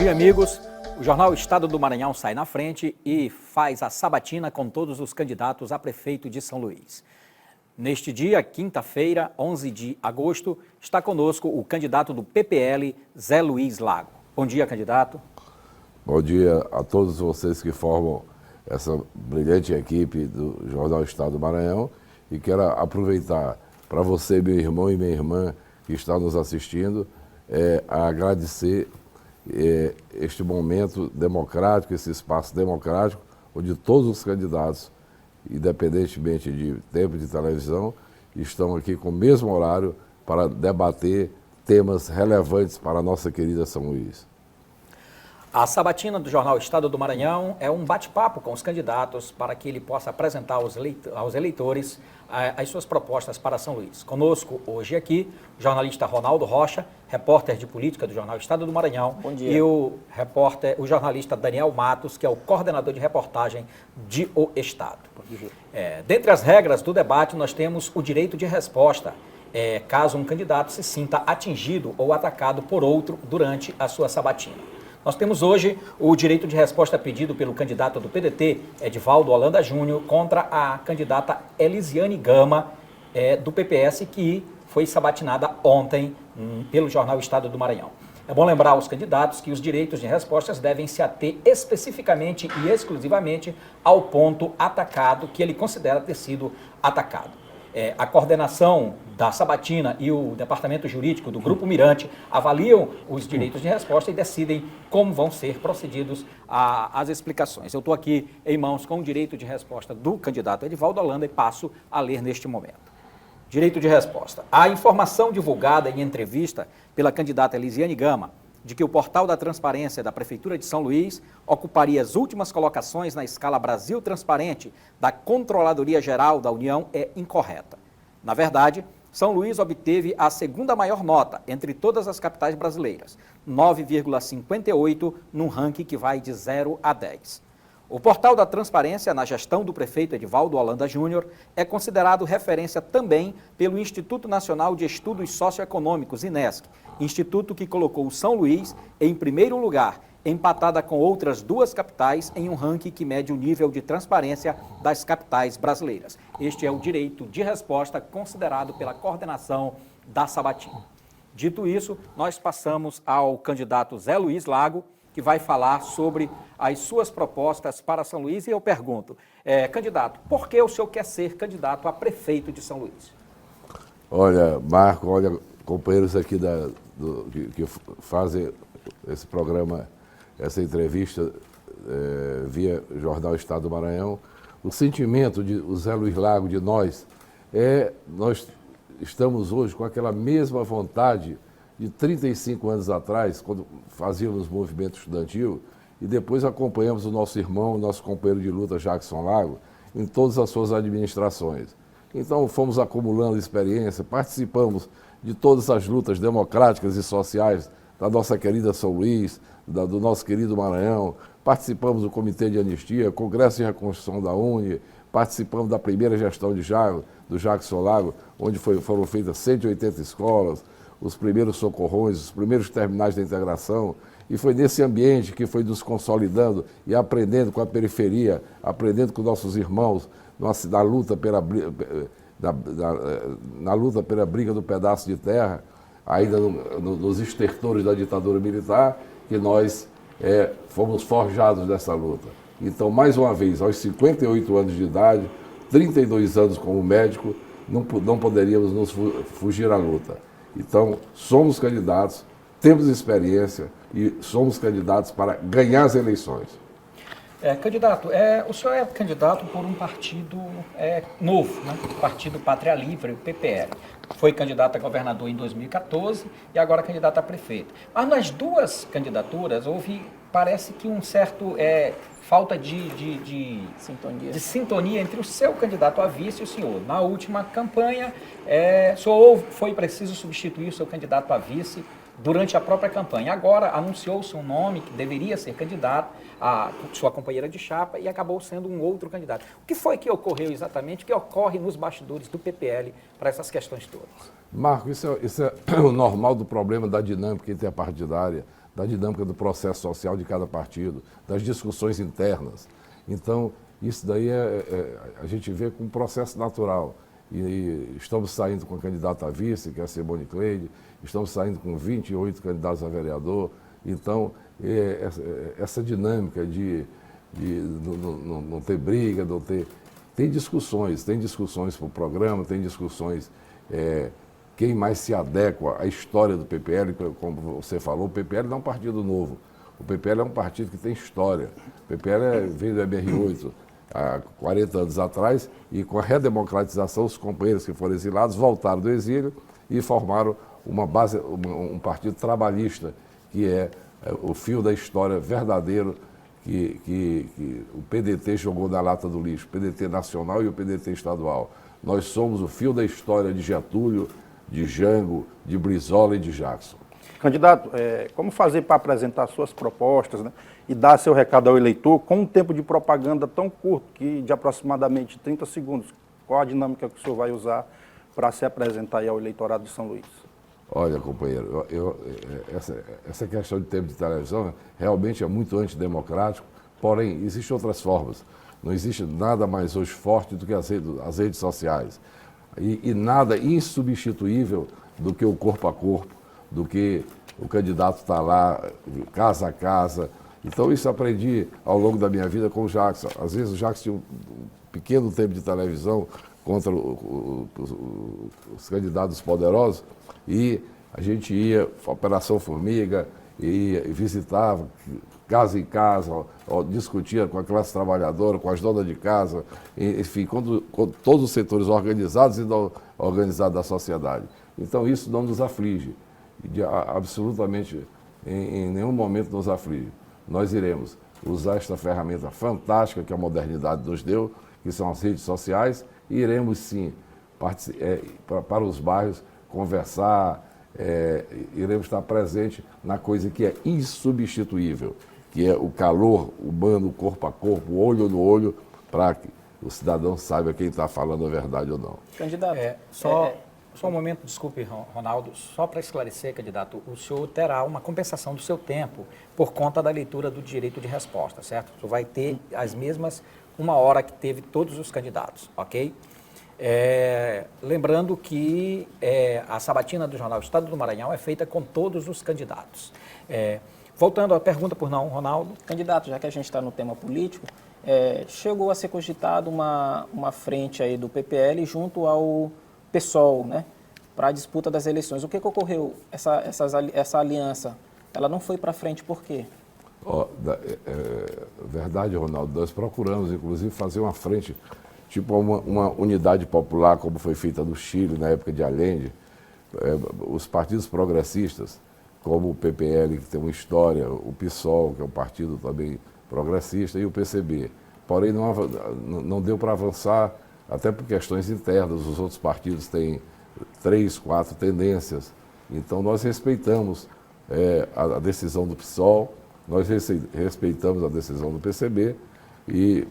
dia, amigos. O jornal Estado do Maranhão sai na frente e faz a sabatina com todos os candidatos a prefeito de São Luís. Neste dia, quinta-feira, 11 de agosto, está conosco o candidato do PPL, Zé Luiz Lago. Bom dia, candidato. Bom dia a todos vocês que formam essa brilhante equipe do Jornal Estado do Maranhão e quero aproveitar para você, meu irmão e minha irmã que está nos assistindo, a agradecer este momento democrático, esse espaço democrático, onde todos os candidatos, independentemente de tempo de televisão, estão aqui com o mesmo horário para debater temas relevantes para a nossa querida São Luís. A sabatina do jornal Estado do Maranhão é um bate-papo com os candidatos para que ele possa apresentar aos eleitores as suas propostas para São Luís. Conosco hoje aqui, o jornalista Ronaldo Rocha, repórter de política do jornal Estado do Maranhão. Bom dia. E o jornalista Daniel Matos, que é o coordenador de reportagem de O Estado. Dentre as regras do debate, nós temos o direito de resposta, caso um candidato se sinta atingido ou atacado por outro durante a sua sabatina. Nós temos hoje o direito de resposta pedido pelo candidato do PDT, Edivaldo Holanda Júnior, contra a candidata Elisiane Gama, do PPS, que foi sabatinada ontem pelo jornal Estado do Maranhão. É bom lembrar aos candidatos que os direitos de respostas devem se ater especificamente e exclusivamente ao ponto atacado que ele considera ter sido atacado. A coordenação da sabatina e o departamento jurídico do Grupo Mirante avaliam os direitos de resposta e decidem como vão ser procedidos as explicações. Eu estou aqui em mãos com o direito de resposta do candidato Edivaldo Holanda e passo a ler neste momento. Direito de resposta. A informação divulgada em entrevista pela candidata Elisiane Gama de que o portal da transparência da Prefeitura de São Luís ocuparia as últimas colocações na escala Brasil Transparente da Controladoria Geral da União é incorreta. Na verdade, São Luís obteve a segunda maior nota entre todas as capitais brasileiras, 9,58 num ranking que vai de 0 a 10. O portal da transparência na gestão do prefeito Edivaldo Holanda Júnior é considerado referência também pelo Instituto Nacional de Estudos Socioeconômicos, INESC, instituto que colocou São Luís em primeiro lugar, empatada com outras duas capitais em um ranking que mede o nível de transparência das capitais brasileiras. Este é o direito de resposta considerado pela coordenação da sabatina. Dito isso, nós passamos ao candidato Zé Luiz Lago, que vai falar sobre as suas propostas para São Luís. E eu pergunto, candidato, por que o senhor quer ser candidato a prefeito de São Luís? Olha, Marco, olha, companheiros aqui que fazem esse programa, essa entrevista via Jornal Estado do Maranhão, o sentimento de o Zé Luiz Lago, de nós estamos hoje com aquela mesma vontade de 35 anos atrás, quando fazíamos movimento estudantil, e depois acompanhamos o nosso irmão, o nosso companheiro de luta, Jackson Lago, em todas as suas administrações. Então fomos acumulando experiência, participamos de todas as lutas democráticas e sociais da nossa querida São Luís, do nosso querido Maranhão, participamos do Comitê de Anistia, Congresso de Reconstrução da UNE, participamos da primeira gestão do Jackson Lago, onde foram feitas 180 escolas, os primeiros socorrões, os primeiros terminais de integração, e foi nesse ambiente que foi nos consolidando e aprendendo com a periferia, aprendendo com nossos irmãos na luta pela briga do pedaço de terra, ainda nos estertores da ditadura militar, que nós fomos forjados dessa luta. Então, mais uma vez, aos 58 anos de idade, 32 anos como médico, não poderíamos nos fugir à luta. Então, somos candidatos, temos experiência e somos candidatos para ganhar as eleições. Candidato, o senhor é candidato por um partido novo, né? O Partido Pátria Livre, o PPL. Foi candidato a governador em 2014 e agora candidato a prefeito. Mas nas duas candidaturas parece que um certo falta de sintonia entre o seu candidato a vice e o senhor. Na última campanha, foi preciso substituir o seu candidato a vice durante a própria campanha. Agora anunciou-se um nome que deveria ser candidato, a sua companheira de chapa, e acabou sendo um outro candidato. O que foi que ocorreu exatamente? O que ocorre nos bastidores do PPL para essas questões todas? Marco, isso é o normal do problema da dinâmica interpartidária, da dinâmica do processo social de cada partido, das discussões internas. Então, isso daí a gente vê como um processo natural. E estamos saindo com a candidata a vice, que é a Simone Cleide, estamos saindo com 28 candidatos a vereador. Então, essa dinâmica de não ter briga, não ter... Tem discussões para o programa, tem discussões quem mais se adequa à história do PPL, como você falou, o PPL não é um partido novo, o PPL é um partido que tem história. O PPL veio do MR8 há 40 anos atrás e com a redemocratização os companheiros que foram exilados voltaram do exílio e formaram uma base, um partido trabalhista, que é o fio da história verdadeiro que o PDT jogou na lata do lixo, o PDT nacional e o PDT estadual. Nós somos o fio da história de Getúlio, de Jango, de Brizola e de Jackson. Candidato, como fazer para apresentar suas propostas, né, e dar seu recado ao eleitor com um tempo de propaganda tão curto, que de aproximadamente 30 segundos? Qual a dinâmica que o senhor vai usar para se apresentar aí ao eleitorado de São Luís? Olha, companheiro, essa questão de tempo de televisão realmente é muito antidemocrático, porém, existem outras formas. Não existe nada mais hoje forte do que as redes sociais. E nada insubstituível do que o corpo a corpo, do que o candidato está lá, casa a casa. Então, isso aprendi ao longo da minha vida com o Jackson. Às vezes, o Jackson tinha um pequeno tempo de televisão contra os candidatos poderosos, e a gente ia, Operação Formiga, e visitava casa em casa, discutia com a classe trabalhadora, com as donas de casa, enfim, com todos os setores organizados e não organizados da sociedade. Então isso não nos aflige, absolutamente em nenhum momento nos aflige. Nós iremos usar esta ferramenta fantástica que a modernidade nos deu, que são as redes sociais, e iremos sim para os bairros conversar, iremos estar presente na coisa que é insubstituível, que é o calor humano, corpo a corpo, olho no olho, para que o cidadão saiba quem está falando a verdade ou não. Candidato, só um momento, desculpe, Ronaldo, só para esclarecer, candidato, o senhor terá uma compensação do seu tempo por conta da leitura do direito de resposta, certo? O senhor vai ter as mesmas 1 hora que teve todos os candidatos, ok? Lembrando que a sabatina do jornal Estado do Maranhão é feita com todos os candidatos. Voltando à pergunta por não, Ronaldo. Candidato, já que a gente está no tema político, chegou a ser cogitado uma frente aí do PPL junto ao PSOL, né, para a disputa das eleições. O que ocorreu? Essa aliança, ela não foi para frente por quê? Verdade, Ronaldo, nós procuramos, inclusive, fazer uma frente, tipo uma unidade popular, como foi feita no Chile, na época de Allende. Os partidos progressistas, como o PPL, que tem uma história, o PSOL, que é um partido também progressista, e o PCB. Porém, não deu para avançar, até por questões internas. Os outros partidos têm 3, 4 tendências. Então, nós respeitamos a decisão do PSOL, nós respeitamos a decisão do PCB,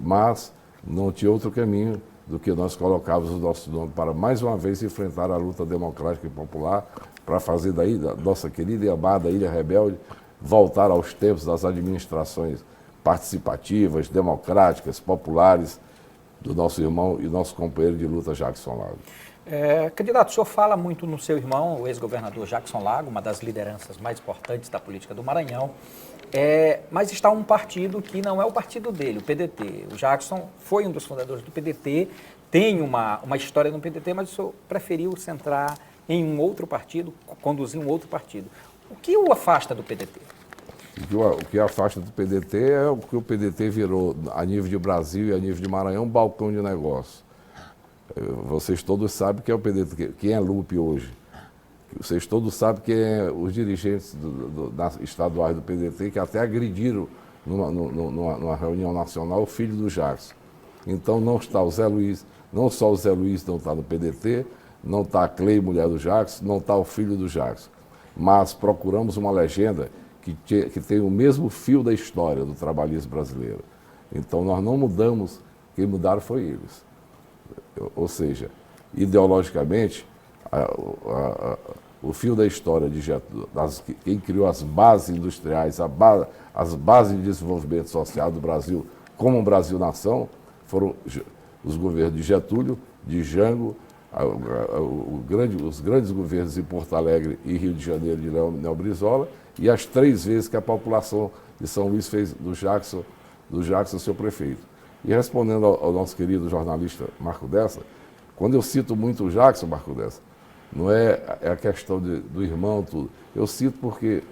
mas não tinha outro caminho do que nós colocávamos o nosso nome para, mais uma vez, enfrentar a luta democrática e popular, para fazer daí, da nossa querida e amada Ilha Rebelde, voltar aos tempos das administrações participativas, democráticas, populares, do nosso irmão e nosso companheiro de luta, Jackson Lago. Candidato, o senhor fala muito no seu irmão, o ex-governador Jackson Lago, uma das lideranças mais importantes da política do Maranhão, mas está um partido que não é o partido dele, o PDT. O Jackson foi um dos fundadores do PDT, tem uma história no PDT, mas o senhor preferiu centrar em um outro partido, conduzir um outro partido. O que o afasta do PDT? O que afasta do PDT é o que o PDT virou, a nível de Brasil e a nível de Maranhão, um balcão de negócio. Vocês todos sabem que é o PDT, quem é Lupe hoje. Vocês todos sabem que é os dirigentes estaduais do PDT que até agrediram numa reunião nacional o filho do Jackson. Então não está o Zé Luiz, não só o Zé Luiz não está no PDT, não está a Clei, mulher do Jackson, não está o filho do Jackson. Mas procuramos uma legenda que tem o mesmo fio da história do trabalhismo brasileiro. Então nós não mudamos, quem mudaram foi eles. Ou seja, ideologicamente, o fio da história de Getúlio, quem criou as bases industriais, as bases de desenvolvimento social do Brasil, como um Brasil-nação, foram os governos de Getúlio, de Jango, os grandes governos em Porto Alegre e Rio de Janeiro de Leonel Brizola, e as 3 vezes que a população de São Luís fez do Jackson seu prefeito. E respondendo ao nosso querido jornalista Marco Dessa, quando eu cito muito o Jackson, Marco Dessa, não é a questão do irmão, tudo. Eu cito porque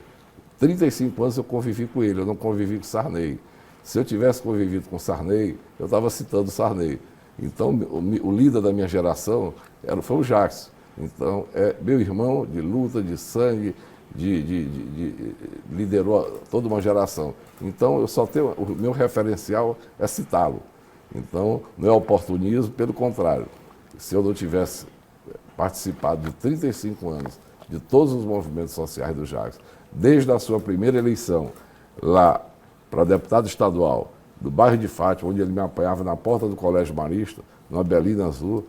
35 anos eu convivi com ele, eu não convivi com Sarney. Se eu tivesse convivido com Sarney, eu estava citando Sarney. Então, o líder da minha geração foi o Jackson. Então, é meu irmão de luta, de sangue, liderou toda uma geração. Então, eu só tenho, o meu referencial é citá-lo. Então, não é oportunismo, pelo contrário. Se eu não tivesse participado de 35 anos de todos os movimentos sociais do Jackson, desde a sua primeira eleição lá para deputado estadual, do bairro de Fátima, onde ele me apanhava na porta do Colégio Marista, numa Belina Azul,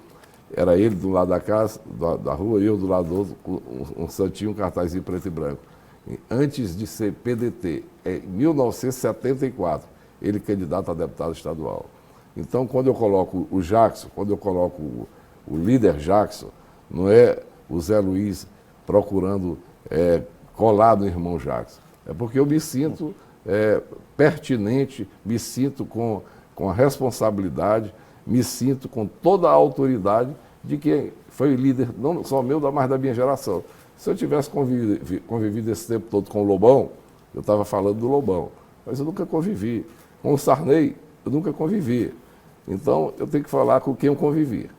era ele do lado da casa, da rua, e eu do lado do outro, com um santinho, um cartazinho preto e branco. E antes de ser PDT, em 1974, ele candidato a deputado estadual. Então, quando eu coloco o Jackson, quando eu coloco o líder Jackson, não é o Zé Luiz procurando colar no irmão Jackson. É porque eu me sinto pertinente, me sinto com a responsabilidade, me sinto com toda a autoridade de quem foi líder, não só meu, mas da minha geração. Se eu tivesse convivido esse tempo todo com o Lobão, eu estava falando do Lobão, mas eu nunca convivi. Com o Sarney, eu nunca convivi. Então, eu tenho que falar com quem eu convivi.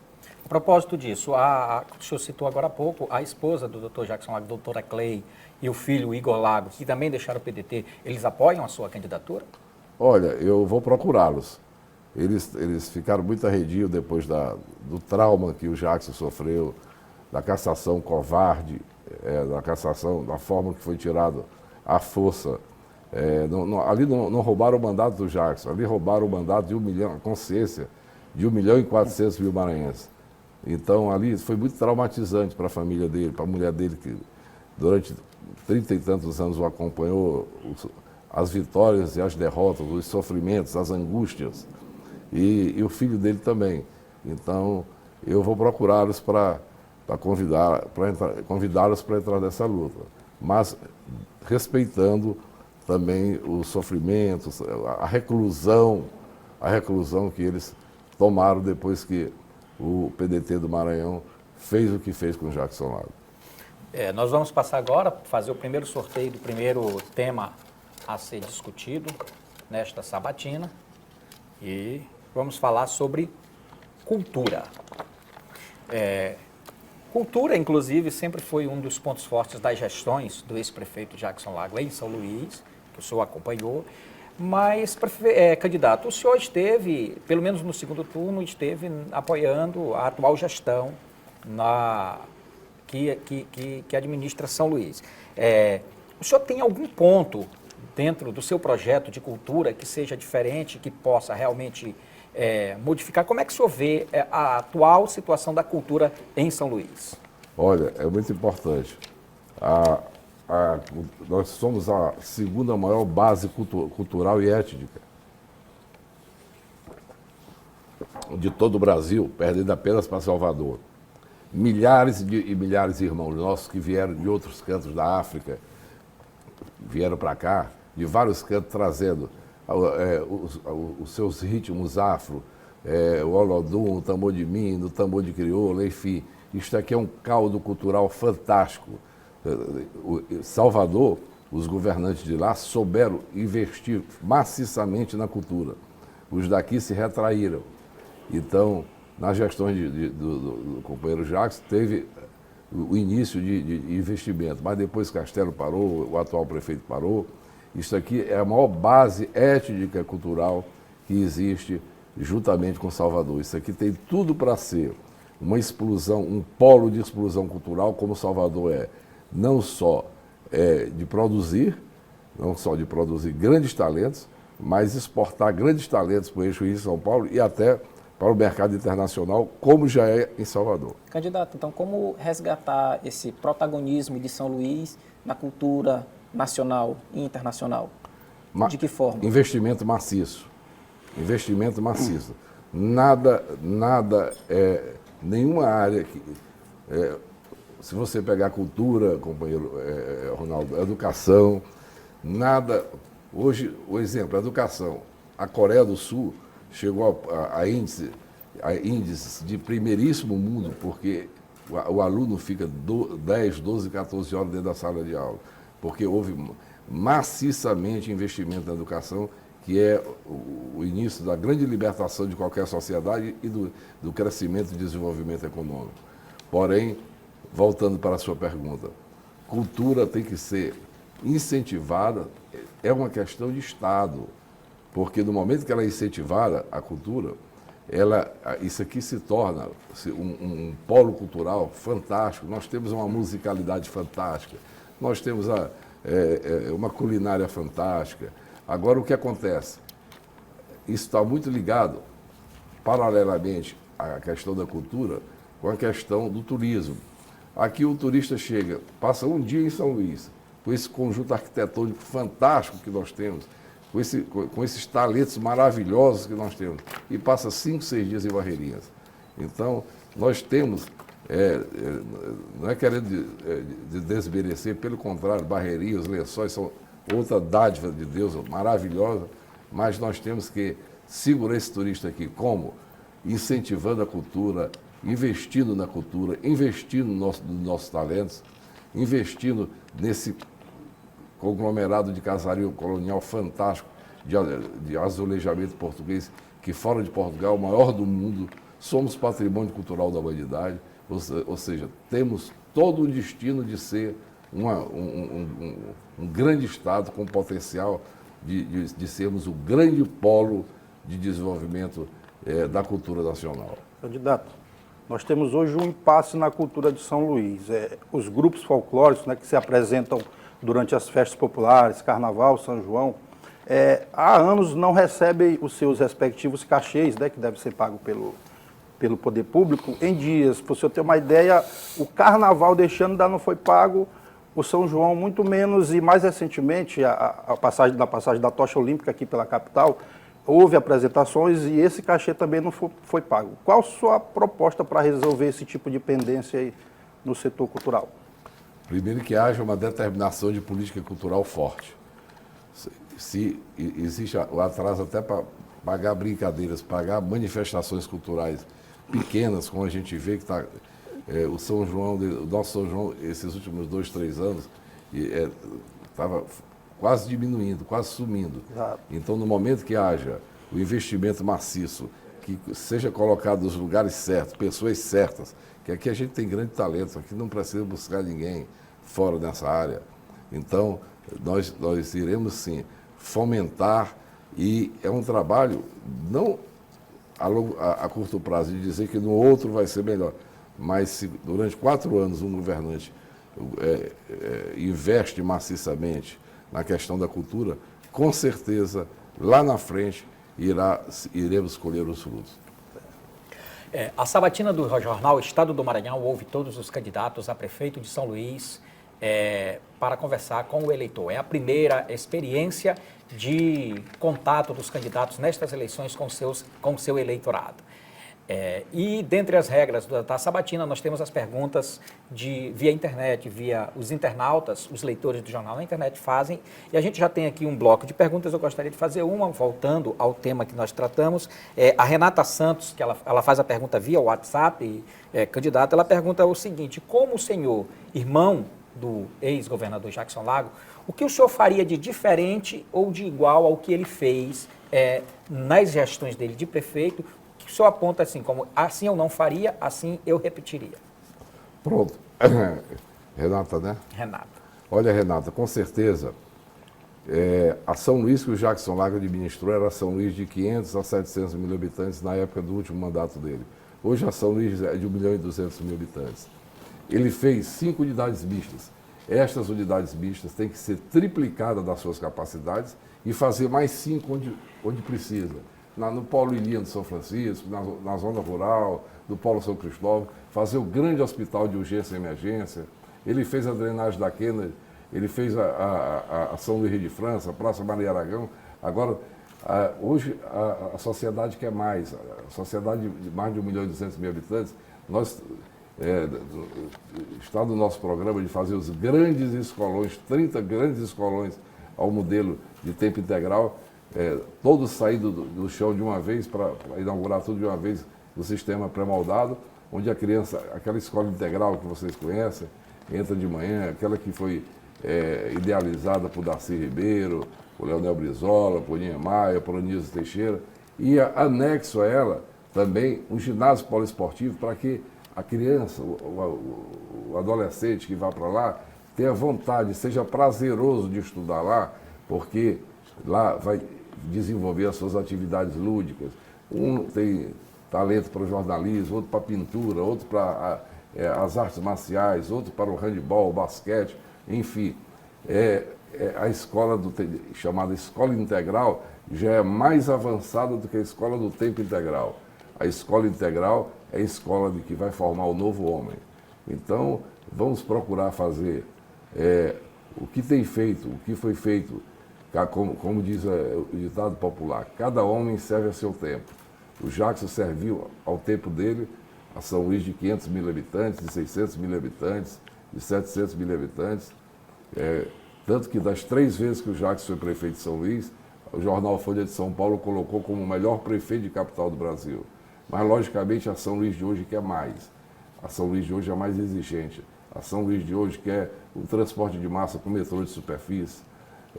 A propósito disso, o senhor citou agora há pouco, a esposa do Dr. Jackson Lago, a doutora Clay, e o filho Igor Lago, que também deixaram o PDT, eles apoiam a sua candidatura? Olha, eu vou procurá-los. Eles ficaram muito arredios depois do trauma que o Jackson sofreu, da cassação covarde, da cassação, da forma que foi tirado à força. Ali não roubaram o mandato do Jackson, ali roubaram o mandato de 1 milhão, a consciência de 1.400.000 maranhenses. Então, ali foi muito traumatizante para a família dele, para a mulher dele, que durante 30 e tantos anos o acompanhou, as vitórias e as derrotas, os sofrimentos, as angústias, e o filho dele também. Então, eu vou procurá-los para convidá-los para entrar nessa luta, mas respeitando também os sofrimentos, a reclusão que eles tomaram depois que o PDT do Maranhão fez o que fez com o Jackson Lago. Nós vamos passar agora, fazer o primeiro sorteio do primeiro tema a ser discutido nesta sabatina, e vamos falar sobre cultura. Cultura, inclusive, sempre foi um dos pontos fortes das gestões do ex-prefeito Jackson Lago em São Luís, que o senhor acompanhou. Mas, candidato, o senhor esteve, pelo menos no segundo turno, esteve apoiando a atual gestão que administra São Luís. O senhor tem algum ponto dentro do seu projeto de cultura que seja diferente, que possa realmente modificar? Como é que o senhor vê a atual situação da cultura em São Luís? Olha, é muito importante. Nós somos a segunda maior base cultural e étnica de todo o Brasil, perdendo apenas para Salvador. Milhares e milhares de irmãos nossos que vieram de outros cantos da África, vieram para cá, de vários cantos, trazendo os seus ritmos afro, o olodum, o tambor de mindo, o tambor de crioula, enfim. Isto aqui é um caldo cultural fantástico. Salvador, os governantes de lá souberam investir maciçamente na cultura. Os daqui se retraíram. Então, nas gestões do companheiro Jackson, teve o início de investimento, mas depois Castelo parou, o atual prefeito parou. Isso aqui é a maior base étnica e cultural que existe juntamente com Salvador. Isso aqui tem tudo para ser uma explosão, um polo de explosão cultural, como Salvador é. Não só de produzir grandes talentos, mas exportar grandes talentos para o eixo Rio de São Paulo e até para o mercado internacional, como já é em Salvador. Candidato, então como resgatar esse protagonismo de São Luís na cultura nacional e internacional? De que forma? Investimento maciço. Investimento maciço. Nenhuma área que... se você pegar cultura, companheiro Ronaldo, educação, nada... Hoje, o exemplo, a educação. A Coreia do Sul chegou a índices de primeiríssimo mundo, porque o aluno fica 10, 12, 14 horas dentro da sala de aula, porque houve maciçamente investimento na educação, que é o início da grande libertação de qualquer sociedade e do crescimento e desenvolvimento econômico. Porém, voltando para a sua pergunta, cultura tem que ser incentivada, é uma questão de Estado, porque no momento que ela é incentivada, a cultura, isso aqui se torna um polo cultural fantástico. Nós temos uma musicalidade fantástica, nós temos uma culinária fantástica. Agora, o que acontece? Isso está muito ligado, paralelamente à questão da cultura, com a questão do turismo. Aqui o turista chega, passa um dia em São Luís, com esse conjunto arquitetônico fantástico que nós temos, com esses talentos maravilhosos que nós temos, e passa 5, 6 dias em Barreirinhas. Então, nós temos, não é querendo de desmerecer, pelo contrário, Barreirinhas, Lençóis são outra dádiva de Deus maravilhosa, mas nós temos que segurar esse turista aqui, como? Incentivando a cultura, investindo na cultura, investindo nos nossos talentos, investindo nesse conglomerado de casario colonial fantástico, de azulejamento português, que fora de Portugal é o maior do mundo, somos patrimônio cultural da humanidade, ou seja, temos todo o destino de ser um grande Estado com potencial de sermos o grande polo de desenvolvimento da cultura nacional. Candidato, nós temos hoje um impasse na cultura de São Luís. Os grupos folclóricos, né, que se apresentam durante as festas populares, Carnaval, São João, há anos não recebem os seus respectivos cachês, né, que deve ser pago pelo poder público, em dias. Para o senhor ter uma ideia, o Carnaval deste ano ainda não foi pago, o São João muito menos, e mais recentemente, a passagem da tocha olímpica aqui pela capital, houve apresentações e esse cachê também não foi pago. Qual a sua proposta para resolver esse tipo de pendência aí no setor cultural? Primeiro, que haja uma determinação de política cultural forte. Se existe o atraso até para pagar brincadeiras, pagar manifestações culturais pequenas, como a gente vê que está o São João, o nosso São João, esses últimos 2, 3 anos, estava quase diminuindo, quase sumindo. Exato. Então, no momento que haja o investimento maciço, que seja colocado nos lugares certos, pessoas certas, que aqui a gente tem grande talento, aqui não precisa buscar ninguém fora dessa área. Então, nós iremos sim fomentar, e é um trabalho não a curto prazo de dizer que no outro vai ser melhor, mas se durante 4 anos um governante investe maciçamente na questão da cultura, com certeza lá na frente iremos colher os frutos. A sabatina do jornal Estado do Maranhão ouve todos os candidatos a prefeito de São Luís para conversar com o eleitor. É a primeira experiência de contato dos candidatos nestas eleições com o seu eleitorado. E dentre as regras da sabatina, nós temos as perguntas via internet, via os internautas, os leitores do jornal na internet fazem, e a gente já tem aqui um bloco de perguntas. Eu gostaria de fazer uma, voltando ao tema que nós tratamos. A Renata Santos, que ela faz a pergunta via WhatsApp, candidata, ela pergunta o seguinte: como o senhor, irmão do ex-governador Jackson Lago, o que o senhor faria de diferente ou de igual ao que ele fez nas gestões dele de prefeito? O senhor aponta assim, como assim eu não faria, assim eu repetiria. Pronto. Renata, né? Renata. Olha, Renata, com certeza, a São Luís que o Jackson Lago administrou era São Luís de 500 a 700 mil habitantes na época do último mandato dele. Hoje a São Luís é de 1.200.000 habitantes. Ele fez 5 unidades mistas. Estas unidades mistas têm que ser triplicadas das suas capacidades e fazer mais 5 onde precisa. no Polo Ilhéus de São Francisco, na zona rural, do Polo São Cristóvão, fazer o grande hospital de urgência e emergência. Ele fez a drenagem da Kennedy, ele fez a São Luís de França, a Praça Maria Aragão. Agora, hoje a sociedade quer mais. A sociedade de mais de 1.200.000 habitantes, nós, está no nosso programa de fazer os grandes escolões, 30 grandes escolões ao modelo de tempo integral, todos saídos do chão de uma vez, para inaugurar tudo de uma vez no sistema pré-moldado, onde a criança, aquela escola integral que vocês conhecem, entra de manhã, aquela que foi idealizada por Darcy Ribeiro, por Leonel Brizola, por Ninha Maia, por Anísio Teixeira, e anexo a ela também um ginásio poliesportivo para que a criança, o adolescente que vá para lá, tenha vontade, seja prazeroso de estudar lá, porque lá vai desenvolver as suas atividades lúdicas. Um tem talento para o jornalismo, outro para a pintura, outro para as artes marciais, outro para o handebol, o basquete, enfim. A escola chamada Escola Integral já é mais avançada do que a escola do tempo integral. A escola integral é a escola que vai formar o novo homem. Então, vamos procurar fazer o que tem feito, o que foi feito, como diz o ditado popular, cada homem serve a seu tempo. O Jackson serviu ao tempo dele a São Luís de 500.000 habitantes, de 600.000 habitantes, de 700.000 habitantes. Tanto que das 3 vezes que o Jackson foi prefeito de São Luís, o jornal Folha de São Paulo colocou como o melhor prefeito de capital do Brasil. Mas, logicamente, a São Luís de hoje quer mais. A São Luís de hoje é mais exigente. A São Luís de hoje quer o transporte de massa com metrô de superfície.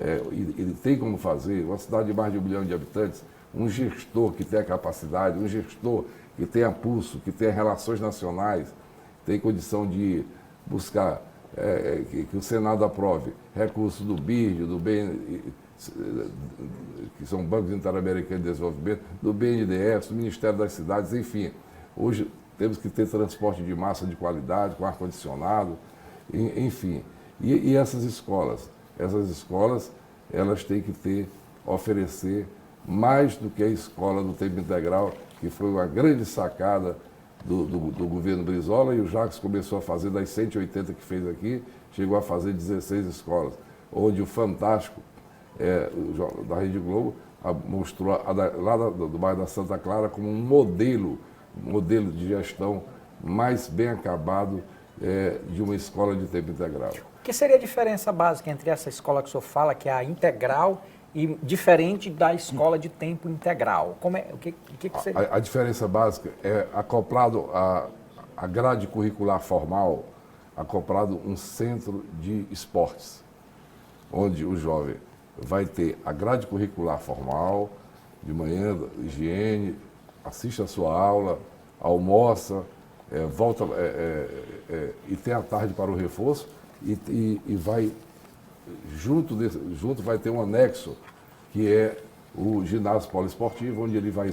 Ele tem como fazer, uma cidade de mais de 1 milhão de habitantes, um gestor que tenha capacidade, um gestor que tenha pulso, que tenha relações nacionais, tem condição de buscar que o Senado aprove recursos do BID, do BN, que são bancos interamericanos de desenvolvimento, do BNDES, do Ministério das Cidades, enfim. Hoje temos que ter transporte de massa de qualidade, com ar-condicionado, enfim. E essas escolas, elas têm que oferecer mais do que a escola do tempo integral, que foi uma grande sacada do governo Brizola, e o Jacques começou a fazer das 180 que fez aqui, chegou a fazer 16 escolas, onde o Fantástico, da Rede Globo, mostrou lá do bairro da Santa Clara como um modelo de gestão mais bem acabado de uma escola de tempo integral. O que seria a diferença básica entre essa escola que o senhor fala, que é a integral, e diferente da escola de tempo integral? O que seria? A diferença básica é acoplado à grade curricular formal, acoplado um centro de esportes, onde o jovem vai ter a grade curricular formal, de manhã, higiene, assiste a sua aula, almoça, volta e tem a tarde para o reforço e vai, junto vai ter um anexo, que é o ginásio poliesportivo, onde ele vai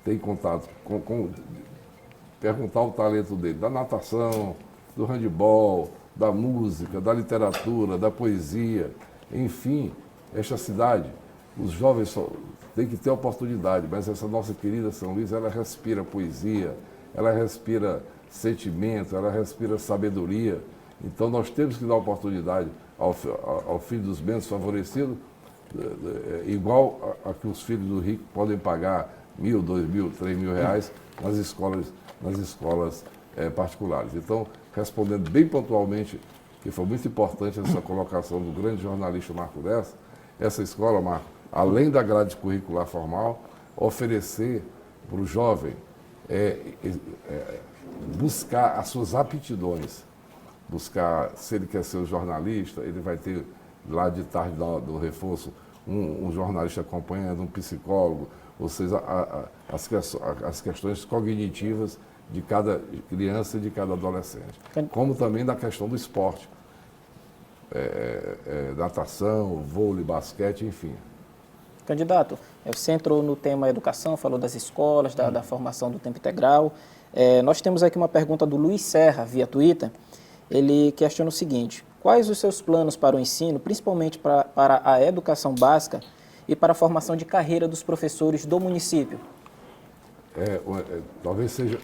ter contato perguntar o talento dele, da natação, do handebol, da música, da literatura, da poesia, enfim, esta cidade, os jovens têm que ter oportunidade, mas essa nossa querida São Luís, ela respira poesia, ela respira sentimento, ela respira sabedoria. Então nós temos que dar oportunidade ao filho dos menos favorecidos, igual a que os filhos do rico podem pagar 1.000, 2.000, 3.000 reais nas escolas particulares. Então, respondendo bem pontualmente, que foi muito importante essa colocação do grande jornalista Marco Dessa, essa escola, Marco, além da grade curricular formal, oferecer para o jovem buscar as suas aptidões, buscar, se ele quer ser um jornalista, ele vai ter lá de tarde do reforço um jornalista acompanhando, um psicólogo, ou seja, as questões cognitivas de cada criança e de cada adolescente. Como também da questão do esporte, natação, vôlei, basquete, enfim. Candidato, você entrou no tema educação, falou das escolas, da formação do tempo integral. Nós temos aqui uma pergunta do Luiz Serra, via Twitter. Ele questiona o seguinte: quais os seus planos para o ensino, principalmente para a educação básica, e para a formação de carreira dos professores do município? Talvez seja...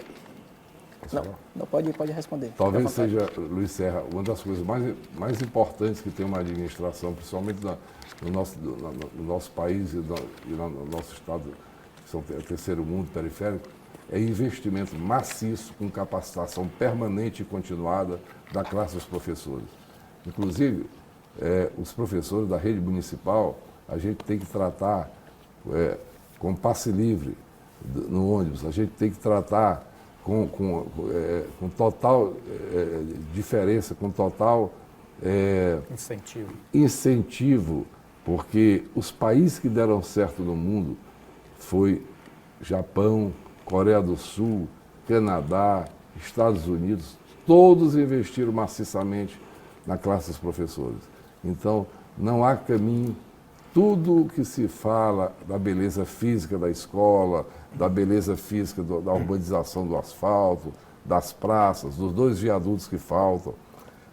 Não pode responder. Talvez seja, Luiz Serra, uma das coisas mais importantes que tem uma administração, principalmente no nosso país e no nosso estado, que são terceiro mundo periférico, é investimento maciço com capacitação permanente e continuada da classe dos professores. Inclusive, os professores da rede municipal, a gente tem que tratar com passe livre no ônibus, a gente tem que tratar com total diferença, com total incentivo, porque os países que deram certo no mundo foi Japão, Coreia do Sul, Canadá, Estados Unidos, todos investiram maciçamente na classe dos professores. Então, não há caminho. Tudo o que se fala da beleza física da escola, da beleza física da urbanização do asfalto, das praças, dos 2 viadutos que faltam,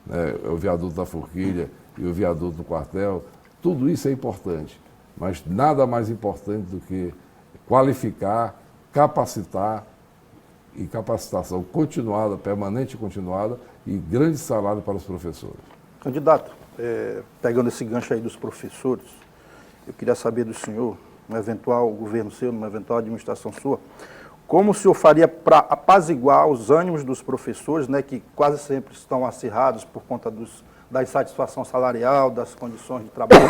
né, o viaduto da Forquilha e o viaduto do quartel, tudo isso é importante, mas nada mais importante do que qualificar, capacitar e capacitação continuada, permanente e continuada e grande salário para os professores. Candidato, pegando esse gancho aí dos professores, eu queria saber do senhor, no eventual governo seu, numa eventual administração sua, como o senhor faria para apaziguar os ânimos dos professores, né, que quase sempre estão acirrados por conta da insatisfação salarial, das condições de trabalho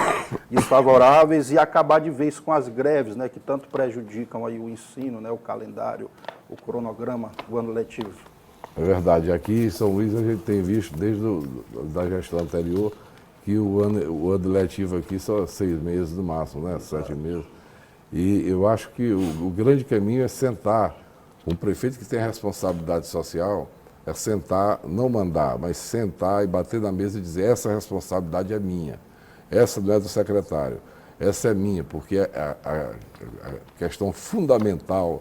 desfavoráveis e acabar de vez com as greves, né, que tanto prejudicam aí o ensino, né, o calendário, o cronograma do ano letivo? É verdade. Aqui em São Luís a gente tem visto, desde a gestão anterior, que o ano letivo aqui só 6 meses no máximo, né? 7 meses. E eu acho que o grande caminho é sentar. Um prefeito que tem a responsabilidade social é sentar, não mandar, mas sentar e bater na mesa e dizer: essa responsabilidade é minha, essa não é do secretário, essa é minha, porque a questão fundamental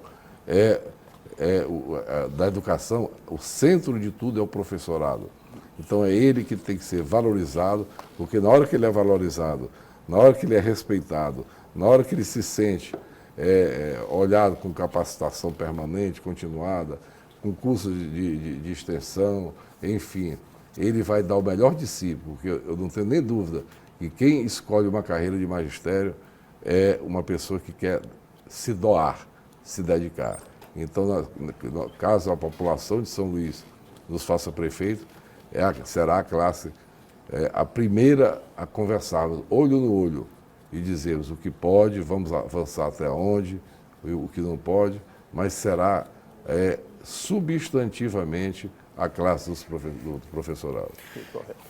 da educação, o centro de tudo é o professorado. Então é ele que tem que ser valorizado, porque na hora que ele é valorizado, na hora que ele é respeitado, na hora que ele se sente olhado com capacitação permanente, continuada, com cursos de extensão, enfim, ele vai dar o melhor de si, porque eu não tenho nem dúvida que quem escolhe uma carreira de magistério é uma pessoa que quer se doar, se dedicar. Então, caso a população de São Luís nos faça prefeito, será a classe a primeira a conversarmos olho no olho e dizermos o que pode, vamos avançar até onde, o que não pode, mas será substantivamente a classe do professorado.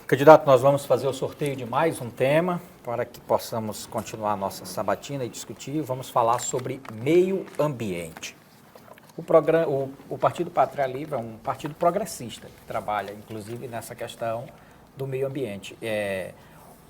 Candidato, nós vamos fazer o sorteio de mais um tema para que possamos continuar a nossa sabatina e discutir. Vamos falar sobre meio ambiente. O Partido Pátria Livre é um partido progressista que trabalha, inclusive, nessa questão do meio ambiente.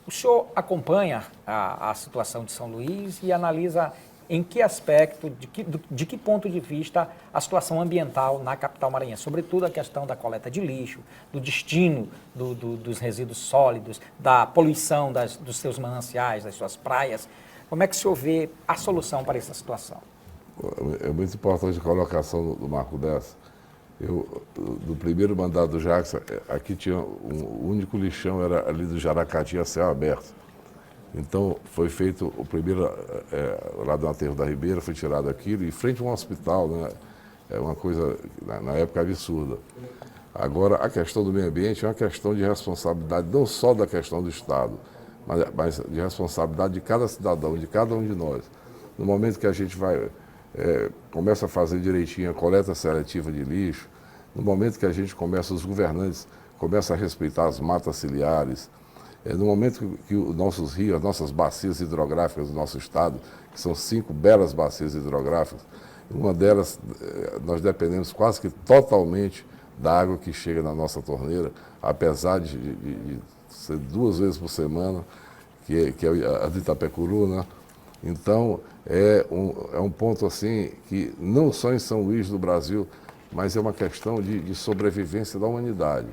O senhor acompanha a situação de São Luís e analisa em que aspecto, de que ponto de vista a situação ambiental na capital maranhense, sobretudo a questão da coleta de lixo, do destino dos resíduos sólidos, da poluição dos seus mananciais, das suas praias. Como é que o senhor vê a solução para essa situação? É muito importante a colocação do marco dessa. Do primeiro mandato do Jackson, aqui tinha o único lixão, era ali do Jaracati, a céu aberto. Então, foi feito o primeiro, lá do aterro da Ribeira, foi tirado aquilo, e frente a um hospital, né? É uma coisa, na época, absurda. Agora, a questão do meio ambiente é uma questão de responsabilidade, não só da questão do Estado, mas de responsabilidade de cada cidadão, de cada um de nós. No momento que a gente começa a fazer direitinho a coleta seletiva de lixo, no momento que a gente os governantes começam a respeitar as matas ciliares, no momento que os nossos rios, as nossas bacias hidrográficas do nosso estado, que são 5 belas bacias hidrográficas, uma delas nós dependemos quase que totalmente da água que chega na nossa torneira, apesar de ser 2 vezes por semana, que é a de Itapecuru, né? Então, é um ponto assim que não só em São Luís do Brasil, mas é uma questão de sobrevivência da humanidade.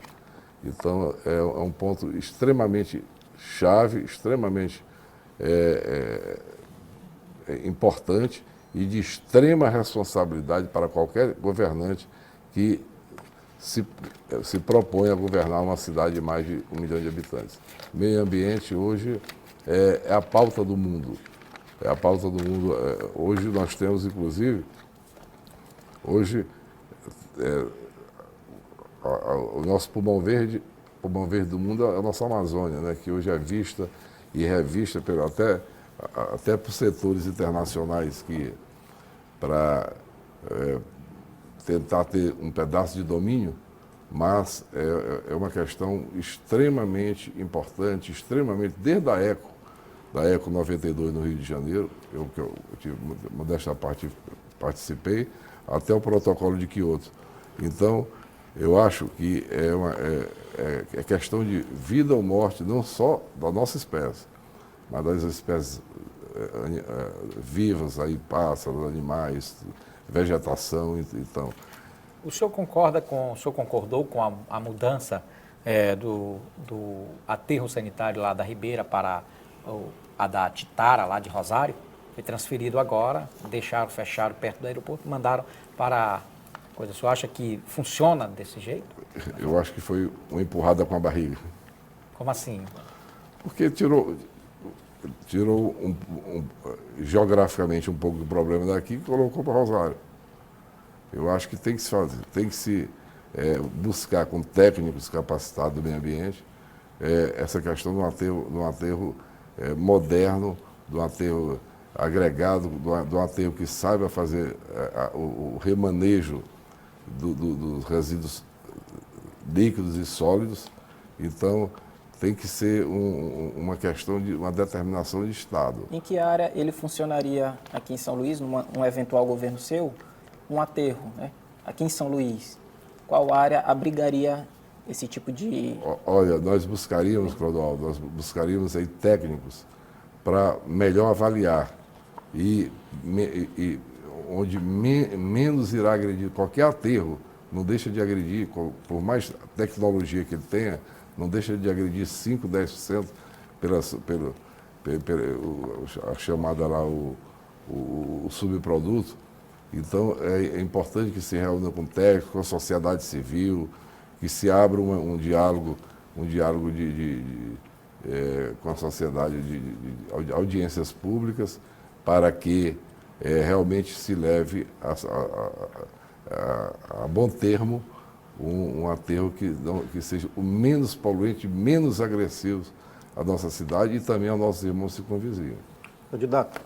Então, é um ponto extremamente chave, extremamente importante e de extrema responsabilidade para qualquer governante que se propõe a governar uma cidade de mais de 1 milhão de habitantes. Meio ambiente hoje é a pauta do mundo. É a pauta do mundo. Hoje nós temos, inclusive, o nosso pulmão verde do mundo é a nossa Amazônia, né, que hoje é vista e revista até por setores internacionais que, para tentar ter um pedaço de domínio, mas é uma questão extremamente importante, desde a Eco 92 no Rio de Janeiro, eu tive, modesta parte, participei, até o protocolo de Quioto. Então, eu acho que é questão de vida ou morte, não só da nossa espécie, mas das espécies vivas, aí, pássaros, animais, vegetação. Então, O senhor concordou com a mudança do aterro sanitário lá da Ribeira para a da Titara, lá de Rosário? Foi transferido agora, fecharam perto do aeroporto, mandaram para coisa. O senhor acha que funciona desse jeito? eu acho que foi uma empurrada com a barriga. Como assim? Porque tirou geograficamente um pouco do problema daqui e colocou para Rosário. Eu acho que tem que se fazer, tem que se buscar com técnicos capacitados do meio ambiente essa questão de um aterro moderno, de um aterro agregado, de um aterro que saiba fazer o remanejo dos resíduos líquidos e sólidos. Então, tem que ser uma questão de uma determinação de Estado. Em que área ele funcionaria aqui em São Luís, num eventual governo seu, um aterro, né? Aqui em São Luís, qual área abrigaria esse tipo de... Olha, nós buscaríamos, Clodoaldo, aí técnicos para melhor avaliar e onde menos irá agredir qualquer aterro, não deixa de agredir, por mais tecnologia que ele tenha, não deixa de agredir 5%, 10% pela a chamada lá, o subproduto. Então, é importante que se reúna com técnicos, com a sociedade civil, que se abra um diálogo com a sociedade, de audiências públicas, para que realmente se leve a bom termo um aterro que seja o menos poluente, menos agressivo à nossa cidade e também aos nossos irmãos circunvizinhos. Candidato,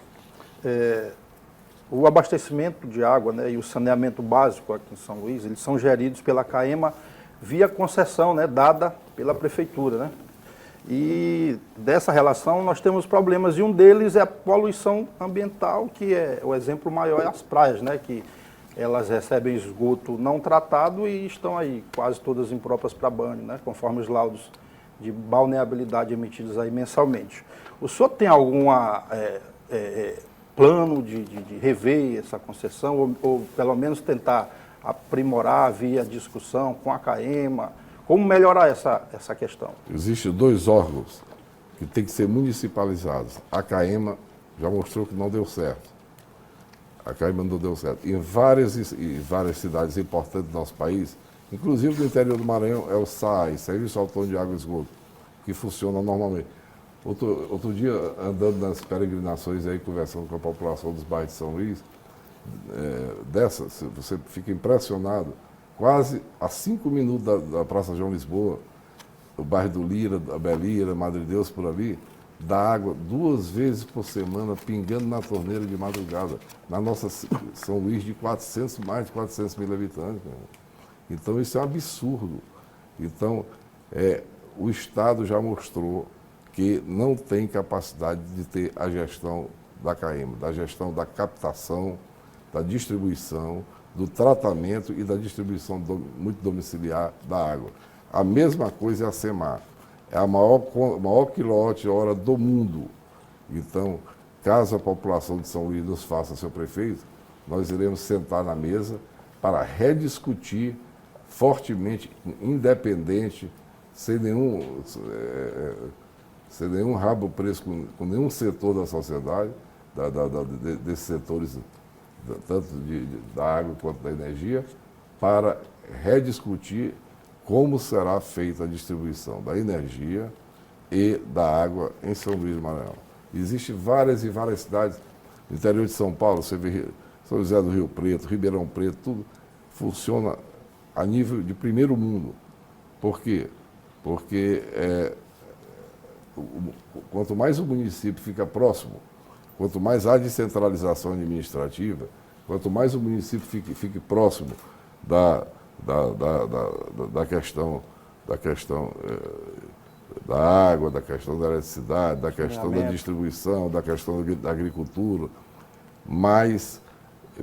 o abastecimento de água, né, e o saneamento básico aqui em São Luís, eles são geridos pela CAEMA via concessão, né, dada pela prefeitura, né? E dessa relação nós temos problemas, e um deles é a poluição ambiental, que o exemplo maior é as praias, né, que elas recebem esgoto não tratado e estão aí quase todas impróprias para banho, né, conforme os laudos de balneabilidade emitidos aí mensalmente. O senhor tem algum plano de rever essa concessão ou pelo menos tentar aprimorar via discussão com a CAEMA? Como melhorar essa questão? Existem 2 órgãos que têm que ser municipalizados. A CAEMA já mostrou que não deu certo. A CAEMA não deu certo. Em várias cidades importantes do nosso país, inclusive no interior do Maranhão, é o SAI, Serviço Autônomo de Água e Esgoto, que funciona normalmente. Outro dia, andando nas peregrinações aí, conversando com a população dos bairros de São Luís, você fica impressionado. Quase a 5 minutos da Praça João Lisboa, o bairro do Lira, da Belira, Madre Deus, por ali, dá água 2 vezes por semana, pingando na torneira de madrugada, na nossa São Luís de mais de 400 mil habitantes. Então, isso é um absurdo. Então, o Estado já mostrou que não tem capacidade de ter a gestão da CAEMA, da gestão da captação, da distribuição, do tratamento e da distribuição muito domiciliar da água. A mesma coisa é a SEMAR. É a maior quilowatt-hora do mundo. Então, caso a população de São Luís nos faça seu prefeito, nós iremos sentar na mesa para rediscutir fortemente, independente, sem nenhum rabo preso com nenhum setor da sociedade, desses setores, tanto da água quanto da energia, para rediscutir como será feita a distribuição da energia e da água em São Luís do Maranhão. Existem várias e várias cidades no interior de São Paulo, você vê São José do Rio Preto, Ribeirão Preto, tudo funciona a nível de primeiro mundo. Por quê? Porque quanto mais o município fica próximo, quanto mais há descentralização administrativa, quanto mais o município fique próximo da questão da água, da questão da eletricidade, da questão da distribuição, da questão da agricultura, mais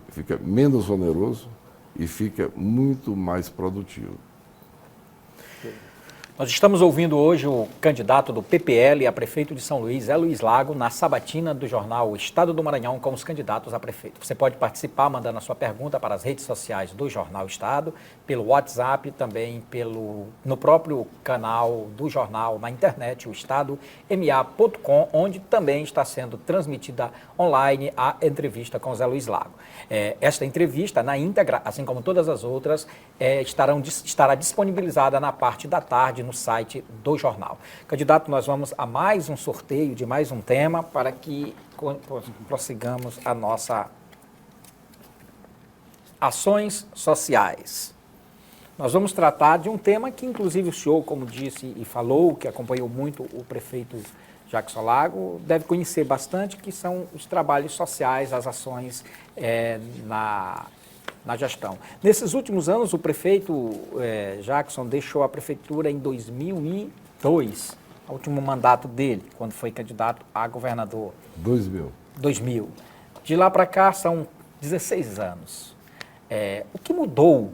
fica menos oneroso e fica muito mais produtivo. Nós estamos ouvindo hoje o candidato do PPL a prefeito de São Luís, Zé Luiz Lago, na sabatina do jornal Estado do Maranhão com os candidatos a prefeito. Você pode participar mandando a sua pergunta para as redes sociais do Jornal Estado, pelo WhatsApp, também no próprio canal do jornal na internet, o estadoma.com, onde também está sendo transmitida online a entrevista com Zé Luiz Lago. Esta entrevista, na íntegra, assim como todas as outras, estará disponibilizada na parte da tarde no site do jornal. Candidato, nós vamos a mais um sorteio de mais um tema para que prossigamos a nossa ações sociais. Nós vamos tratar de um tema que, inclusive, o senhor, como disse e falou, que acompanhou muito o prefeito Jackson Lago, deve conhecer bastante, que são os trabalhos sociais, as ações na gestão. Nesses últimos anos, o prefeito Jackson deixou a prefeitura em 2002, o último mandato dele, quando foi candidato a governador. 2000. De lá para cá são 16 anos. O que mudou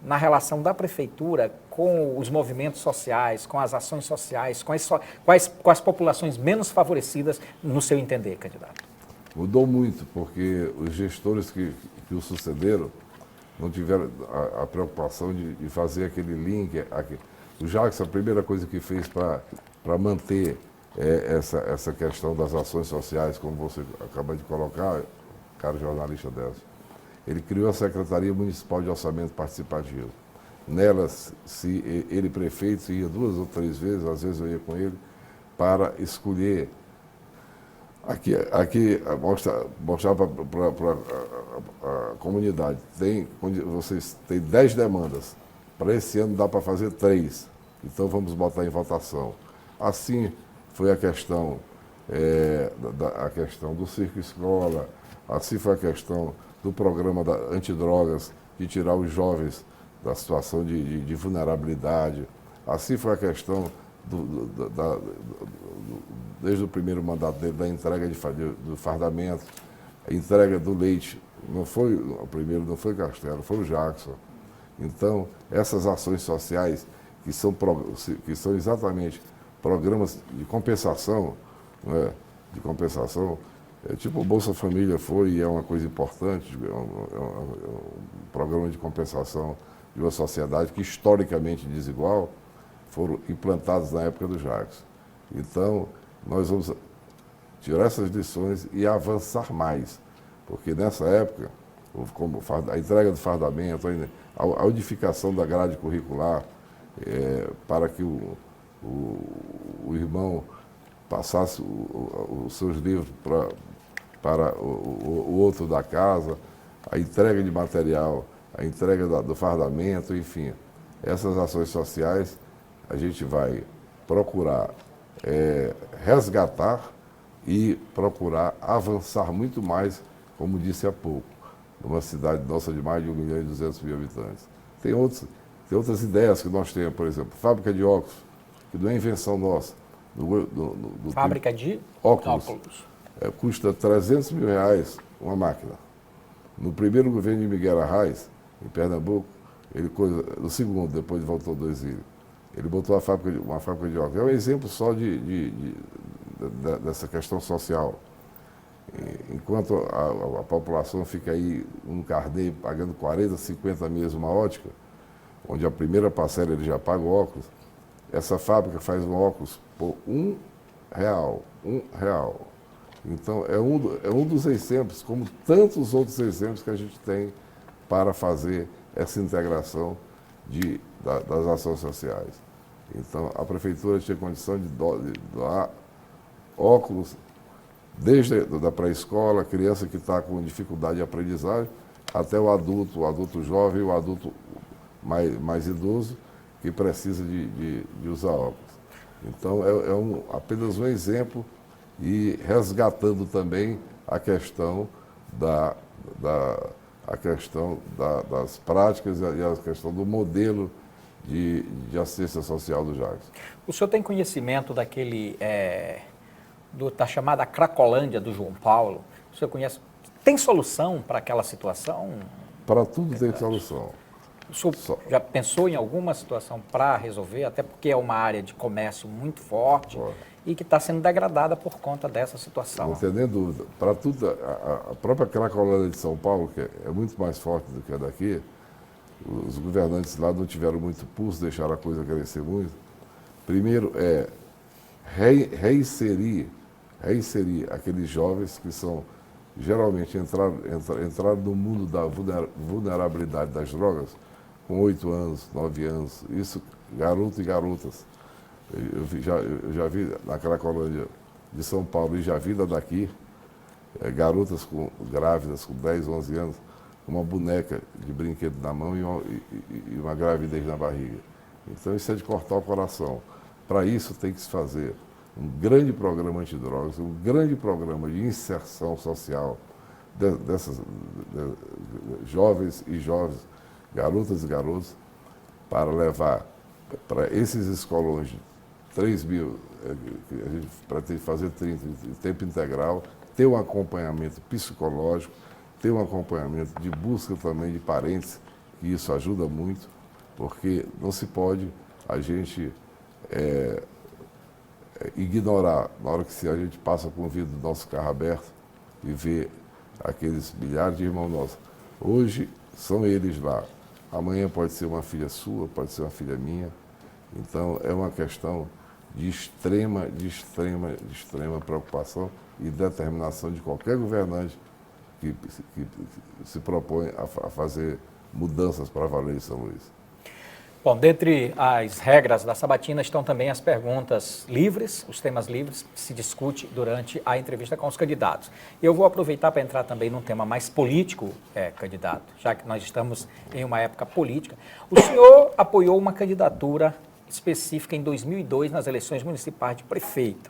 na relação da prefeitura com os movimentos sociais, com as ações sociais, com as populações menos favorecidas, no seu entender, candidato? Mudou muito, porque os gestores que o sucederam não tiveram a preocupação de fazer aquele link. O Jackson, a primeira coisa que fez para manter essa questão das ações sociais, como você acaba de colocar, caro jornalista Delcio, ele criou a Secretaria Municipal de Orçamento Participativo. Nela, se ele prefeito, ia 2 ou 3 vezes, às vezes eu ia com ele, para escolher. Aqui mostrar para a comunidade, vocês têm 10 demandas, para esse ano dá para fazer 3, então vamos botar em votação. Assim foi a questão, a questão do Circo Escola, assim foi a questão do programa antidrogas, de tirar os jovens da situação de vulnerabilidade, assim foi a questão desde o primeiro mandato dele, da entrega do fardamento, a entrega do leite, o primeiro não foi Castelo, foi o Jackson. Então, essas ações sociais, que são exatamente programas de compensação, tipo o Bolsa Família foi e é uma coisa importante, é um programa de compensação de uma sociedade que historicamente desigual, foram implantados na época do Jackson. Então, nós vamos tirar essas lições e avançar mais, porque nessa época, como a entrega do fardamento, a unificação da grade curricular, para que o irmão passasse os seus livros para o outro da casa, a entrega de material, a entrega do fardamento, enfim. Essas ações sociais a gente vai procurar resgatar e procurar avançar muito mais, como disse há pouco, numa cidade nossa de mais de 1.200.000 habitantes. Tem outras ideias que nós temos, por exemplo, fábrica de óculos, que não é invenção nossa. Fábrica de óculos. Custa R$300 mil uma máquina. No primeiro governo de Miguel Arraes, em Pernambuco, no segundo, depois voltou do exílio, ele botou uma fábrica de óculos. É um exemplo só dessa questão social. Enquanto a população fica aí um carnê pagando 40, 50 meses uma ótica, onde a primeira parcela ele já paga o óculos, essa fábrica faz um óculos por R$1. Então, é um dos exemplos, como tantos outros exemplos que a gente tem para fazer essa integração das ações sociais. Então, a Prefeitura tinha condição de doar óculos, desde da pré-escola, criança que está com dificuldade de aprendizagem, até o adulto jovem, o adulto mais idoso, que precisa de usar óculos. Então, apenas um exemplo e resgatando também a questão das práticas e a questão do modelo de assistência social do Jacques. O senhor tem conhecimento da chamada Cracolândia do João Paulo? O senhor conhece? Tem solução para aquela situação? Para tudo tem solução. O senhor já pensou em alguma situação para resolver? Até porque é uma área de comércio muito forte e que está sendo degradada por conta dessa situação. Não tem nem dúvida. Para tudo, a própria Cracolândia de São Paulo, que é muito mais forte do que a daqui, os governantes lá não tiveram muito pulso, deixaram a coisa crescer muito. Primeiro reinserir aqueles jovens que são, geralmente, entraram no mundo da vulnerabilidade das drogas com 8 anos, 9 anos, isso, garoto e garotas. Eu já vi na Cracolândia de São Paulo e já vi daqui, garotas grávidas com 10, 11 anos, com uma boneca de brinquedo na mão e uma gravidez na barriga. Então isso é de cortar o coração. Para isso tem que se fazer um grande programa antidrogas, um grande programa de inserção social dessas jovens e jovens, garotas e garotos, para levar para esses escolões de 3 mil, que a gente pretende fazer 30, em tempo integral, ter um acompanhamento psicológico, ter um acompanhamento de busca também de parentes, que isso ajuda muito, porque não se pode a gente ignorar, na hora que a gente passa com o vidro do nosso carro aberto e vê aqueles milhares de irmãos nossos. Hoje são eles lá. Amanhã pode ser uma filha sua, pode ser uma filha minha. Então é uma questão de extrema preocupação e determinação de qualquer governante que se propõe a fazer mudanças para valer em São Luís. Bom, dentre as regras da sabatina estão também as perguntas livres, os temas livres que se discute durante a entrevista com os candidatos. Eu vou aproveitar para entrar também num tema mais político, candidato, já que nós estamos em uma época política. O senhor apoiou uma candidatura específica em 2002 nas eleições municipais de prefeito.